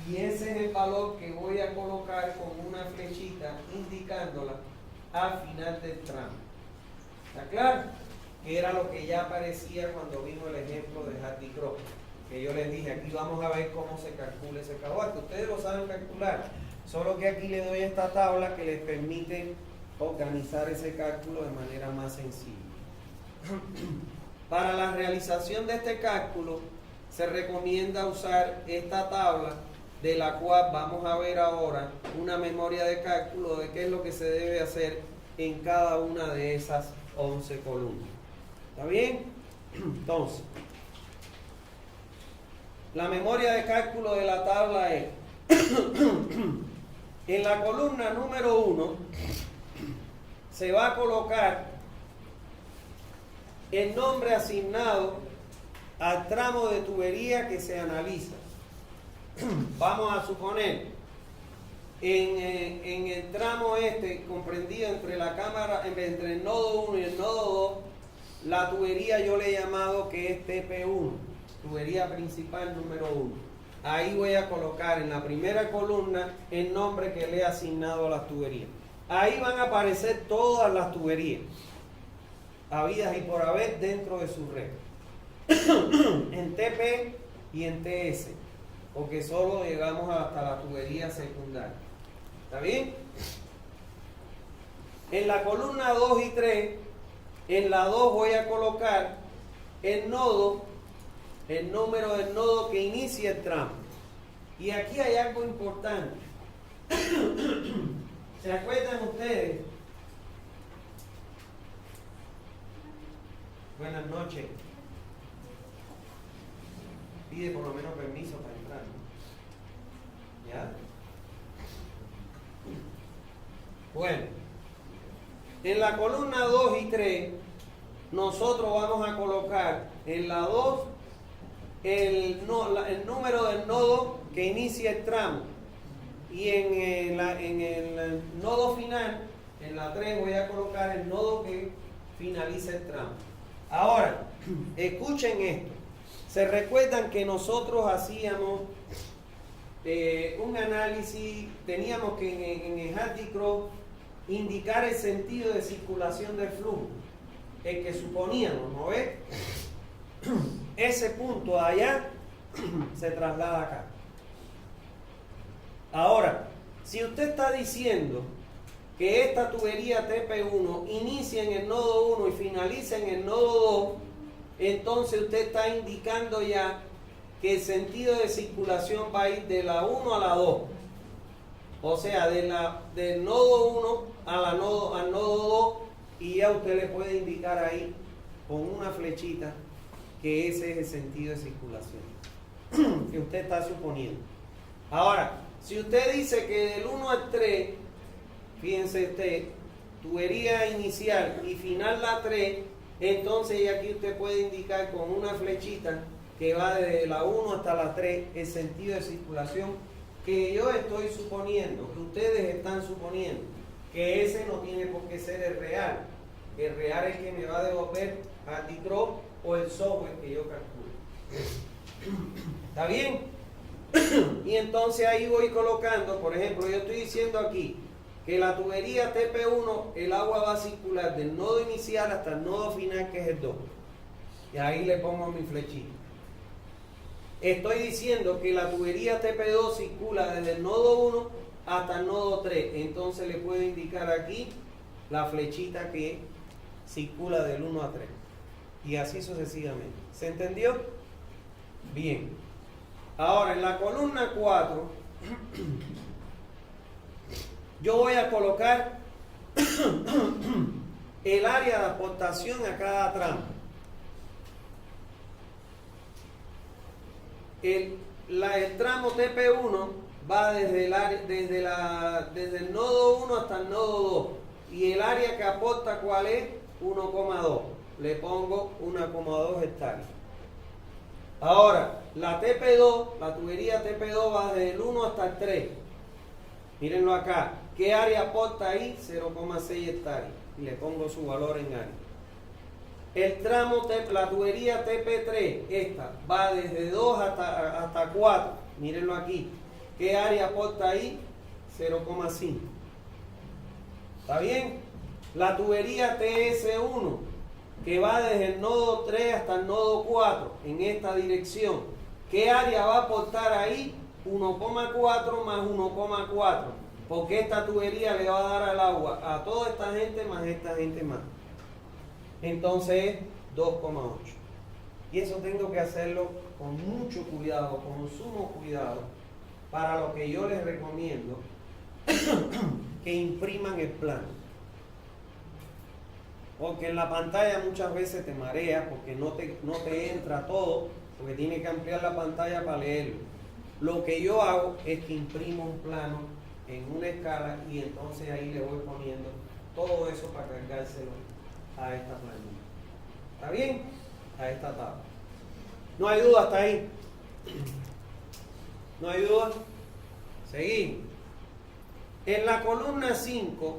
y ese es el valor que voy a colocar con una flechita indicándola al final del tramo. ¿Está claro? Que era lo que ya aparecía cuando vino el ejemplo de Hardy Cross, que yo les dije, aquí vamos a ver cómo se calcula ese caudal, que ustedes lo saben calcular, solo que aquí les doy esta tabla que les permite organizar ese cálculo de manera más sencilla. Para la realización de este cálculo se recomienda usar esta tabla, de la cual vamos a ver ahora una memoria de cálculo de qué es lo que se debe hacer en cada una de esas 11 columnas. ¿Está bien? Entonces, la memoria de cálculo de la tabla es en la columna número 1 se va a colocar el nombre asignado al tramo de tubería que se analiza. Vamos a suponer en el tramo comprendido entre la cámara, entre el nodo 1 y el nodo 2, la tubería yo le he llamado que es TP1, tubería principal número 1. Ahí voy a colocar en la primera columna el nombre que le he asignado a las tuberías. Ahí van a aparecer todas las tuberías habidas y por haber dentro de su red, en TP y en TS, porque solo llegamos hasta la tubería secundaria. ¿Está bien? En la columna 2 y 3, en la 2 voy a colocar el nodo, el número del nodo que inicia el tramo. Y aquí hay algo importante. ¿Se acuerdan ustedes? Buenas noches. Pide por lo menos permiso para entrar, ¿no? ¿Ya? Bueno, en la columna 2 y 3, nosotros vamos a colocar en la 2 el número del nodo que inicia el tramo. Y en el nodo final, en la 3, voy a colocar el nodo que finaliza el tramo. Ahora, escuchen esto. Se recuerdan que nosotros hacíamos un análisis, teníamos que en el Hardy Cross indicar el sentido de circulación del flujo, el que suponíamos, ¿no ves? Ese punto allá se traslada acá. Ahora, si usted está diciendo que esta tubería TP1 inicia en el nodo 1 y finaliza en el nodo 2, entonces usted está indicando ya que el sentido de circulación va a ir de la 1 a la 2. O sea, del nodo 1 al nodo 2, y ya usted le puede indicar ahí con una flechita que ese es el sentido de circulación que usted está suponiendo. Ahora, si usted dice que del 1 al 3, fíjense usted, tubería inicial y final la 3, entonces aquí usted puede indicar con una flechita que va desde la 1 hasta la 3 el sentido de circulación que yo estoy suponiendo, que ustedes están suponiendo, que ese no tiene por qué ser el real. El real es que me va a devolver Artitrop o el software que yo calculo. ¿Está bien? Y entonces ahí voy colocando, por ejemplo, yo estoy diciendo aquí que la tubería TP1, el agua va a circular del nodo inicial hasta el nodo final, que es el 2. Y ahí le pongo mi flechita. Estoy diciendo que la tubería TP2 circula desde el nodo 1 hasta el nodo 3. Entonces le puedo indicar aquí la flechita que circula del 1 a 3. Y así sucesivamente. ¿Se entendió? Bien. Ahora, en la columna 4, yo voy a colocar el área de aportación a cada tramo. El tramo TP1 va desde el nodo 1 hasta el nodo 2. Y el área que aporta, ¿cuál es? 1,2. Le pongo 1,2 hectáreas. Ahora, la TP2, la tubería TP2 va desde el 1 hasta el 3. Mírenlo acá. ¿Qué área aporta ahí? 0,6 hectáreas. Y le pongo su valor en área. El tramo, la tubería TP3, esta, va desde 2 hasta 4. Mírenlo aquí. ¿Qué área aporta ahí? 0,5. ¿Está bien? La tubería TS1, que va desde el nodo 3 hasta el nodo 4, en esta dirección. ¿Qué área va a aportar ahí? 1,4 más 1,4. Porque esta tubería le va a dar al agua a toda esta gente más esta gente más. Entonces 2,8. Y eso tengo que hacerlo con mucho cuidado, con sumo cuidado, para lo que yo les recomiendo que impriman el plano. Porque en la pantalla muchas veces te marea, porque no te entra todo, porque tienes que ampliar la pantalla para leerlo. Lo que yo hago es que imprimo un plano en una escala y entonces ahí le voy poniendo todo eso para cargárselo a esta planilla. ¿Está bien? A esta tabla. ¿No hay duda hasta ahí? ¿No hay duda? Seguimos. En la columna 5,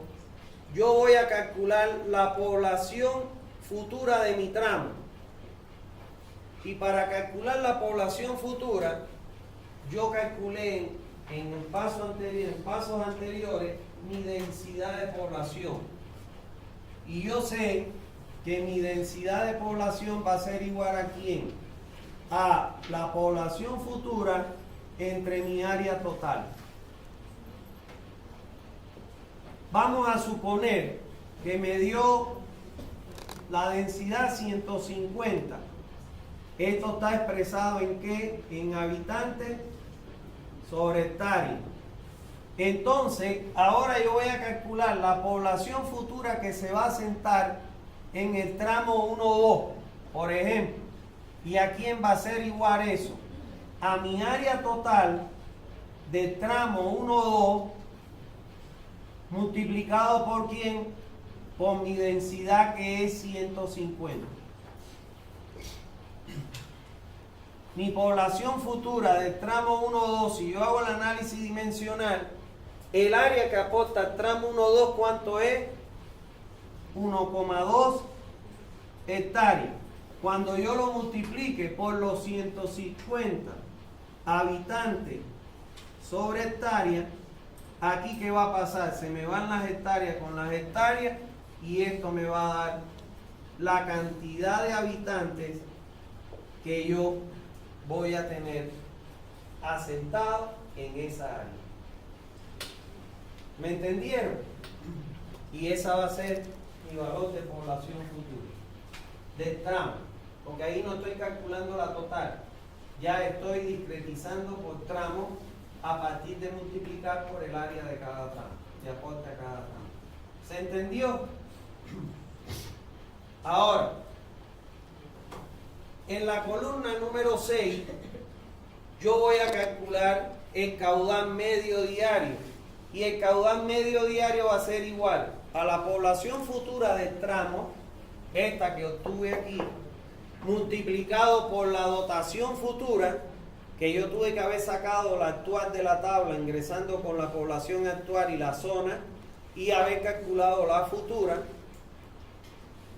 yo voy a calcular la población futura de mi tramo. Y para calcular la población futura, yo calculé en pasos anteriores mi densidad de población. Y yo sé que mi densidad de población va a ser igual a ¿quién? A la población futura entre mi área total. Vamos a suponer que me dio la densidad 150. Esto está expresado en ¿qué? En habitantes sobre hectárea. Entonces, ahora yo voy a calcular la población futura que se va a asentar en el tramo 1-2, por ejemplo. ¿Y a quién va a ser igual eso? A mi área total del tramo 1-2 multiplicado por ¿quién? Por mi densidad, que es 150. Mi población futura del tramo 1-2, si yo hago el análisis dimensional, el área que aporta el tramo 1-2, ¿cuánto es? 1,2 hectáreas. Cuando yo lo multiplique por los 150 habitantes sobre hectárea, aquí ¿qué va a pasar? Se me van las hectáreas con las hectáreas y esto me va a dar la cantidad de habitantes que yo voy a tener asentados en esa área. ¿Me entendieron? Y esa va a ser mi valor de población futura del tramo. porque ahí no estoy calculando la total, ya estoy discretizando por tramo a partir de multiplicar por el área de cada tramo, de aporte a cada tramo. ¿Se entendió? Ahora, en la columna número 6, yo voy a calcular el caudal medio diario. Y el caudal medio diario va a ser igual a la población futura del tramo, esta que obtuve aquí, multiplicado por la dotación futura, que yo tuve que haber sacado la actual de la tabla, ingresando con la población actual y la zona, y haber calculado la futura,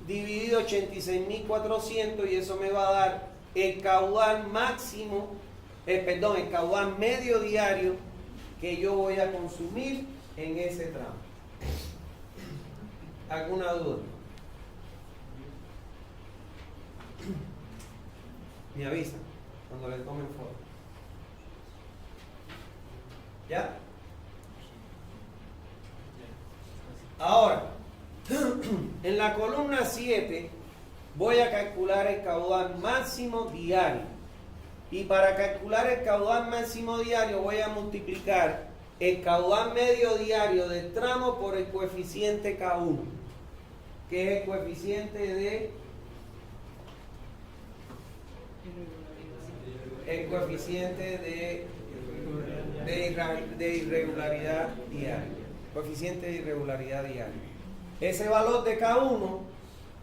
dividido 86.400, y eso me va a dar el caudal máximo, el caudal medio diario que yo voy a consumir en ese tramo. ¿Alguna duda? Me avisan cuando le tomen foto. ¿Ya? Ahora, en la columna 7 voy a calcular el caudal máximo diario. Y para calcular el caudal máximo diario voy a multiplicar el caudal medio diario del tramo por el coeficiente K1, que es el coeficiente de irregularidad diaria. Coeficiente de irregularidad diaria. Ese valor de K1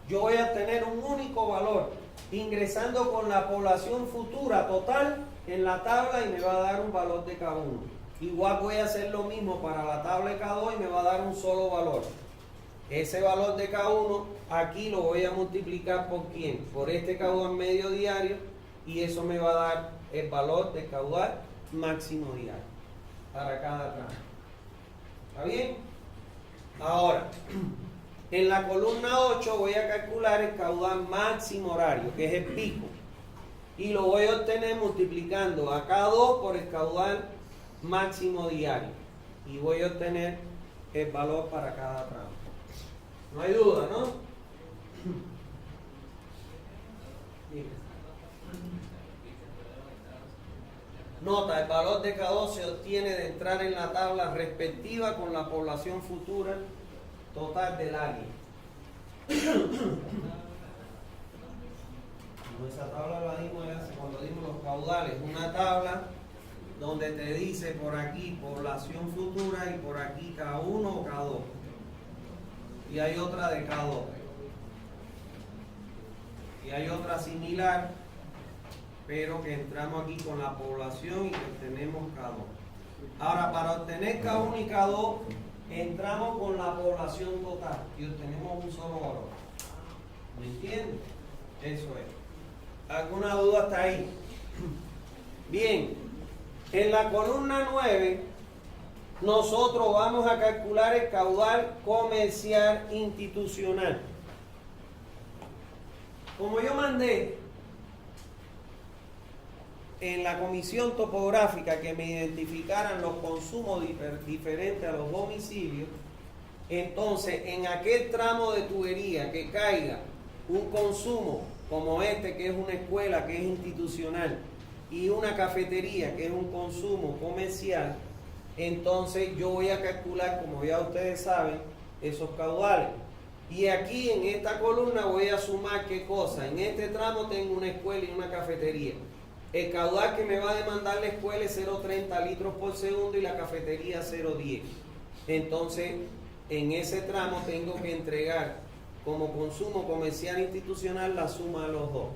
yo voy a obtener un único valor ingresando con la población futura total en la tabla y me va a dar un valor de K1. Igual voy a hacer lo mismo para la tabla de K2 y me va a dar un solo valor. Ese valor de K1 aquí lo voy a multiplicar por ¿quién? Por este caudal medio diario, y eso me va a dar el valor de caudal máximo diario para cada tramo. ¿Está bien? Ahora, en la columna 8 voy a calcular el caudal máximo horario, que es el pico. Y lo voy a obtener multiplicando a K2 por el caudal máximo diario. Y voy a obtener el valor para cada tramo. No hay duda, ¿no? Nota, el valor de K2 se obtiene de entrar en la tabla respectiva con la población futura total del área. Esa tabla la dimos cuando dimos los caudales. Una tabla donde te dice por aquí población futura y por aquí K1 o K2. Y hay otra de K2. Y hay otra similar, pero que entramos aquí con la población y que obtenemos K2. Ahora, para obtener K1 y K2, entramos con la población total y obtenemos un solo valor. ¿Me entiendes? Eso es. ¿Alguna duda hasta ahí? Bien, en la columna 9 nosotros vamos a calcular el caudal comercial institucional. Como yo mandé en la comisión topográfica que me identificaran los consumos diferentes a los domicilios, entonces en aquel tramo de tubería que caiga un consumo como este, que es una escuela, que es institucional, y una cafetería, que es un consumo comercial, entonces yo voy a calcular, como ya ustedes saben, esos caudales. Y aquí en esta columna voy a sumar qué cosa. En este tramo tengo una escuela y una cafetería. El caudal que me va a demandar la escuela es 0,30 litros por segundo y la cafetería 0,10. Entonces, en ese tramo tengo que entregar como consumo comercial institucional la suma de los dos,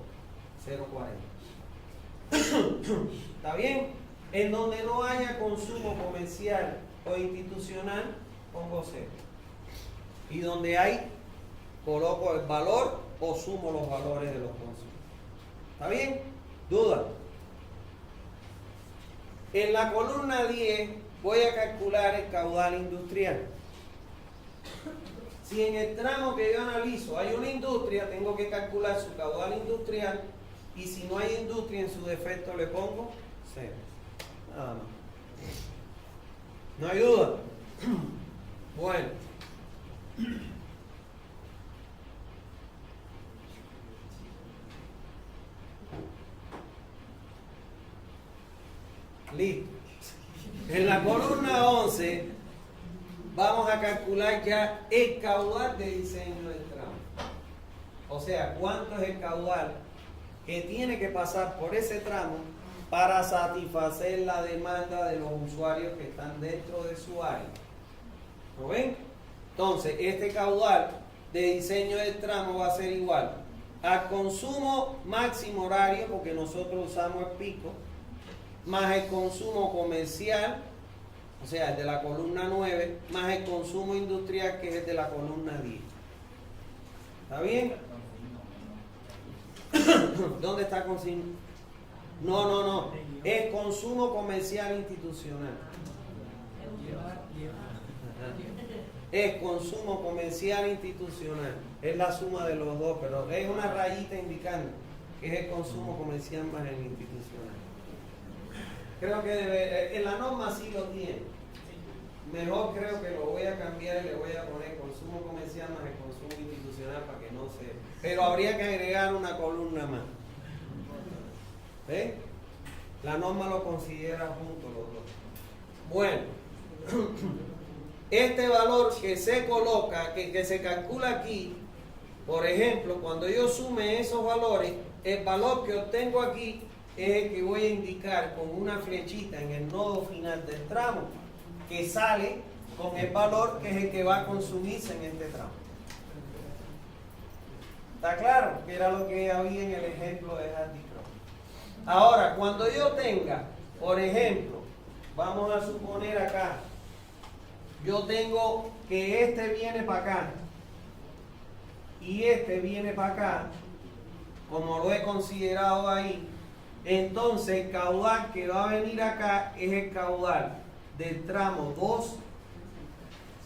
0,40. ¿Está bien? En donde no haya consumo comercial o institucional, pongo 0. Y donde hay, coloco el valor o sumo los valores de los consumos. ¿Está bien? ¿Duda? En la columna 10 voy a calcular el caudal industrial. Si en el tramo que yo analizo hay una industria, tengo que calcular su caudal industrial, y si no hay industria, en su defecto le pongo 0. Nada más. ¿No hay duda? Bueno. calcular ya el caudal de diseño del tramo. O sea, cuánto es el caudal que tiene que pasar por ese tramo para satisfacer la demanda de los usuarios que están dentro de su área. ¿Lo ven? Entonces, este caudal de diseño del tramo va a ser igual al consumo máximo horario, porque nosotros usamos el pico, más el consumo comercial, o sea, el de la columna 9, más el consumo industrial, que es el de la columna 10. ¿Está bien? ¿Dónde está consumo? No. Es consumo comercial institucional. Es consumo comercial institucional. Es la suma de los dos, pero es una rayita indicando que es el consumo comercial más el institucional. Creo que en la norma sí lo tiene. Mejor creo que lo voy a cambiar y le voy a poner consumo comercial más el consumo institucional para que no se... Pero habría que agregar una columna más. ¿Ves? La norma lo considera juntos los dos. Bueno, este valor que se coloca, que se calcula aquí, por ejemplo, cuando yo sume esos valores, el valor que obtengo aquí es el que voy a indicar con una flechita en el nodo final del tramo, que sale con el valor que es el que va a consumirse en este tramo. ¿Está claro? Que era lo que había en el ejemplo de Hardy Cross. Ahora, cuando yo tenga, por ejemplo, vamos a suponer acá, yo tengo que este viene para acá y este viene para acá, como lo he considerado ahí, entonces el caudal que va a venir acá es el caudal del tramo 2,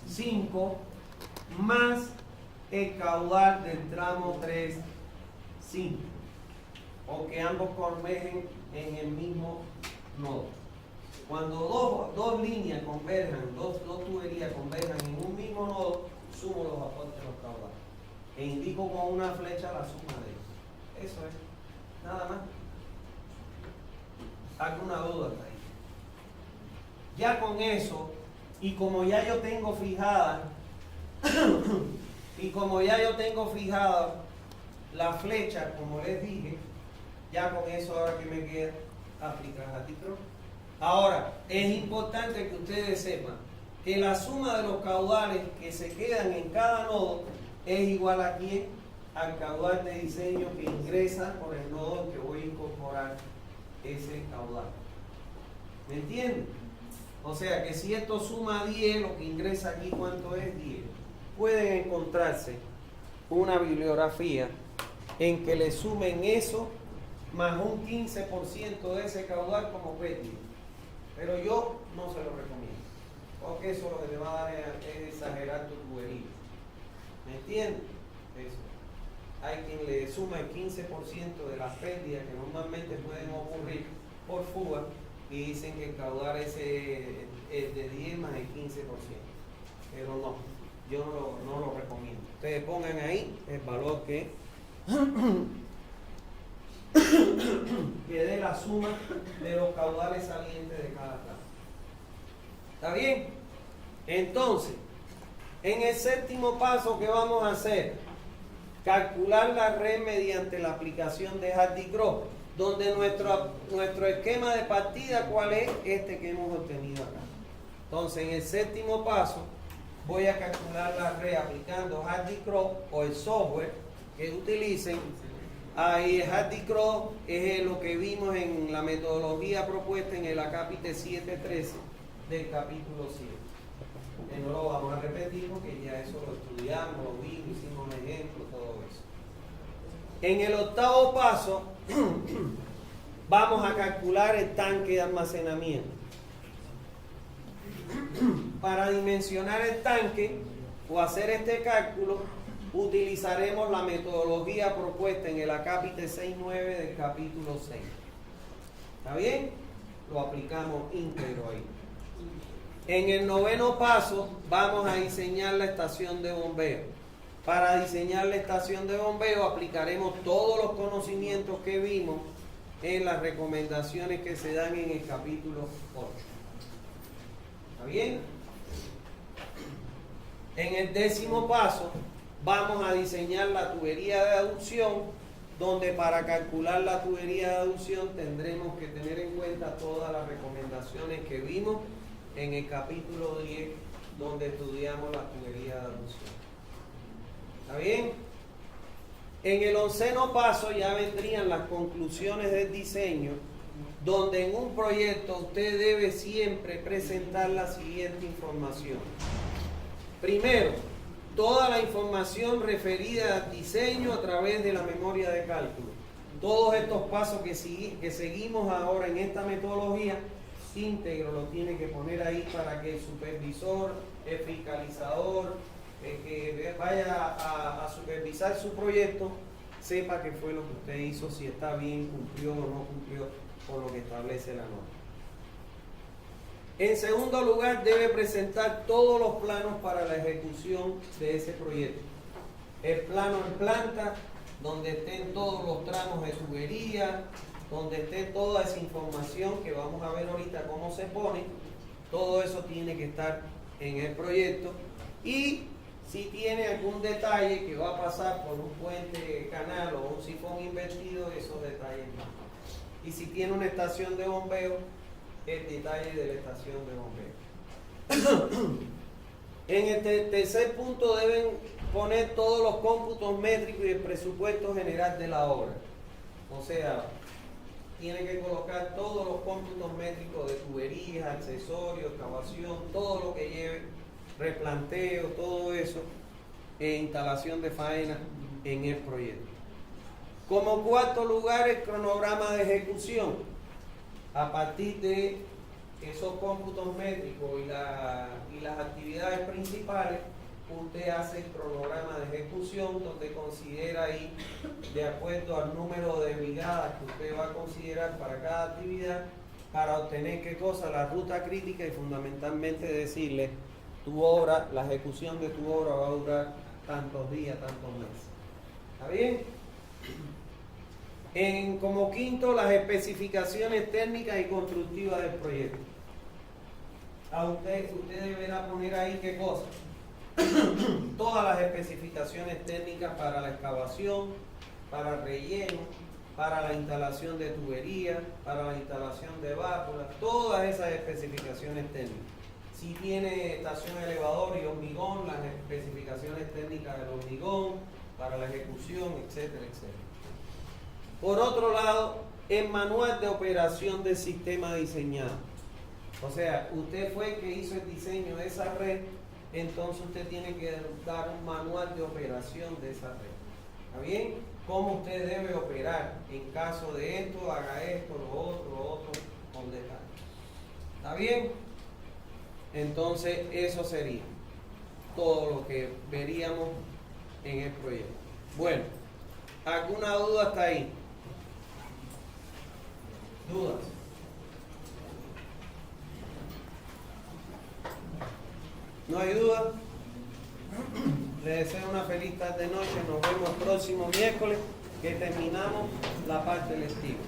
5, más el caudal del tramo 3, 5, o que ambos convergen en el mismo nodo. Cuando dos líneas converjan, dos tuberías converjan en un mismo nodo, sumo los aportes de los caudales e indico con una flecha la suma de ellos. Eso es, nada más. ¿Alguna duda hasta ahí? Ya con eso, y como ya yo tengo fijada la flecha, como les dije, ya con eso ahora que me queda aplicar Hardy Cross. Ahora, es importante que ustedes sepan que la suma de los caudales que se quedan en cada nodo es igual a quién, al caudal de diseño que ingresa por el nodo en que voy a incorporar ese caudal. ¿Me entienden? O sea que si esto suma 10, lo que ingresa aquí, ¿cuánto es? 10. Pueden encontrarse una bibliografía en que le sumen eso más un 15% de ese caudal como pérdida. Pero yo no se lo recomiendo, porque eso lo que te va a dar es exagerar tu tubería. ¿Me entiendes? Eso. Hay quien le suma el 15% de las pérdidas que normalmente pueden ocurrir por fuga y dicen que el caudal ese es de 10 más el 15%. Pero no, yo no lo recomiendo. Ustedes pongan ahí el valor que dé la suma de los caudales salientes de cada tramo. ¿Está bien? Entonces, en el séptimo paso que vamos a hacer, calcular la red mediante la aplicación de Hardy Cross, donde nuestro esquema de partida, ¿cuál es? Este que hemos obtenido acá. Entonces, en el séptimo paso, voy a calcular la red aplicando Hardy Cross o el software que utilicen. Ahí Hardy Cross es lo que vimos en la metodología propuesta en el acápite 7.13 del capítulo 7. Que no lo vamos a repetir porque ya eso lo estudiamos, lo vimos, hicimos un ejemplo, todo eso. En el octavo paso vamos a calcular el tanque de almacenamiento. Para dimensionar el tanque o hacer este cálculo, utilizaremos la metodología propuesta en el acápite 6.9 del capítulo 6. ¿Está bien? Lo aplicamos íntegro ahí. En el noveno paso vamos a diseñar la estación de bombeo. Para diseñar la estación de bombeo aplicaremos todos los conocimientos que vimos en las recomendaciones que se dan en el capítulo 8. ¿Está bien? En el 10º paso vamos a diseñar la tubería de aducción, donde para calcular la tubería de aducción tendremos que tener en cuenta todas las recomendaciones que vimos en el capítulo 10, donde estudiamos la tubería de aducción. ¿Está bien? En el 11º paso ya vendrían las conclusiones del diseño, donde en un proyecto usted debe siempre presentar la siguiente información. Primero, toda la información referida al diseño a través de la memoria de cálculo. Todos estos pasos que seguimos ahora en esta metodología, íntegro lo tiene que poner ahí para que el supervisor, el fiscalizador, el que vaya a supervisar su proyecto, sepa qué fue lo que usted hizo, si está bien, cumplió o no cumplió con lo que establece la norma. En segundo lugar, debe presentar todos los planos para la ejecución de ese proyecto. El plano en planta, donde estén todos los tramos de tubería, donde esté toda esa información que vamos a ver ahorita cómo se pone, todo eso tiene que estar en el proyecto. Y si tiene algún detalle que va a pasar por un puente, canal o un sifón invertido, esos detalles más. Y si tiene una estación de bombeo, el detalle de la estación de bombeo. En el tercer punto deben poner todos los cómputos métricos y el presupuesto general de la obra. O sea, tiene que colocar todos los cómputos métricos de tuberías, accesorios, excavación, todo lo que lleve, replanteo, todo eso, e instalación de faena en el proyecto. Como cuarto lugar, el cronograma de ejecución. A partir de esos cómputos métricos y las actividades principales, usted hace el cronograma de ejecución, donde considera ahí, de acuerdo al número de brigadas que usted va a considerar para cada actividad, para obtener qué cosa, la ruta crítica, y fundamentalmente decirle, tu obra, la ejecución de tu obra va a durar tantos días, tantos meses. ¿Está bien? Como quinto, las especificaciones técnicas y constructivas del proyecto. A usted deberá poner ahí qué cosa. Todas las especificaciones técnicas para la excavación, para el relleno, para la instalación de tuberías, para la instalación de válvulas, todas esas especificaciones técnicas. Si tiene estación elevador y hormigón, las especificaciones técnicas del hormigón, para la ejecución, etcétera, etcétera. Por otro lado, el manual de operación del sistema diseñado. O sea, usted fue el que hizo el diseño de esa red, entonces usted tiene que dar un manual de operación de esa red. ¿Está bien? Cómo usted debe operar en caso de esto, haga esto, lo otro, con detalle. ¿Está bien? Entonces, eso sería todo lo que veríamos en el proyecto. Bueno, ¿alguna duda hasta ahí? ¿Dudas? ¿No hay duda? Les deseo una feliz tarde noche. Nos vemos el próximo miércoles, que terminamos la parte lectiva.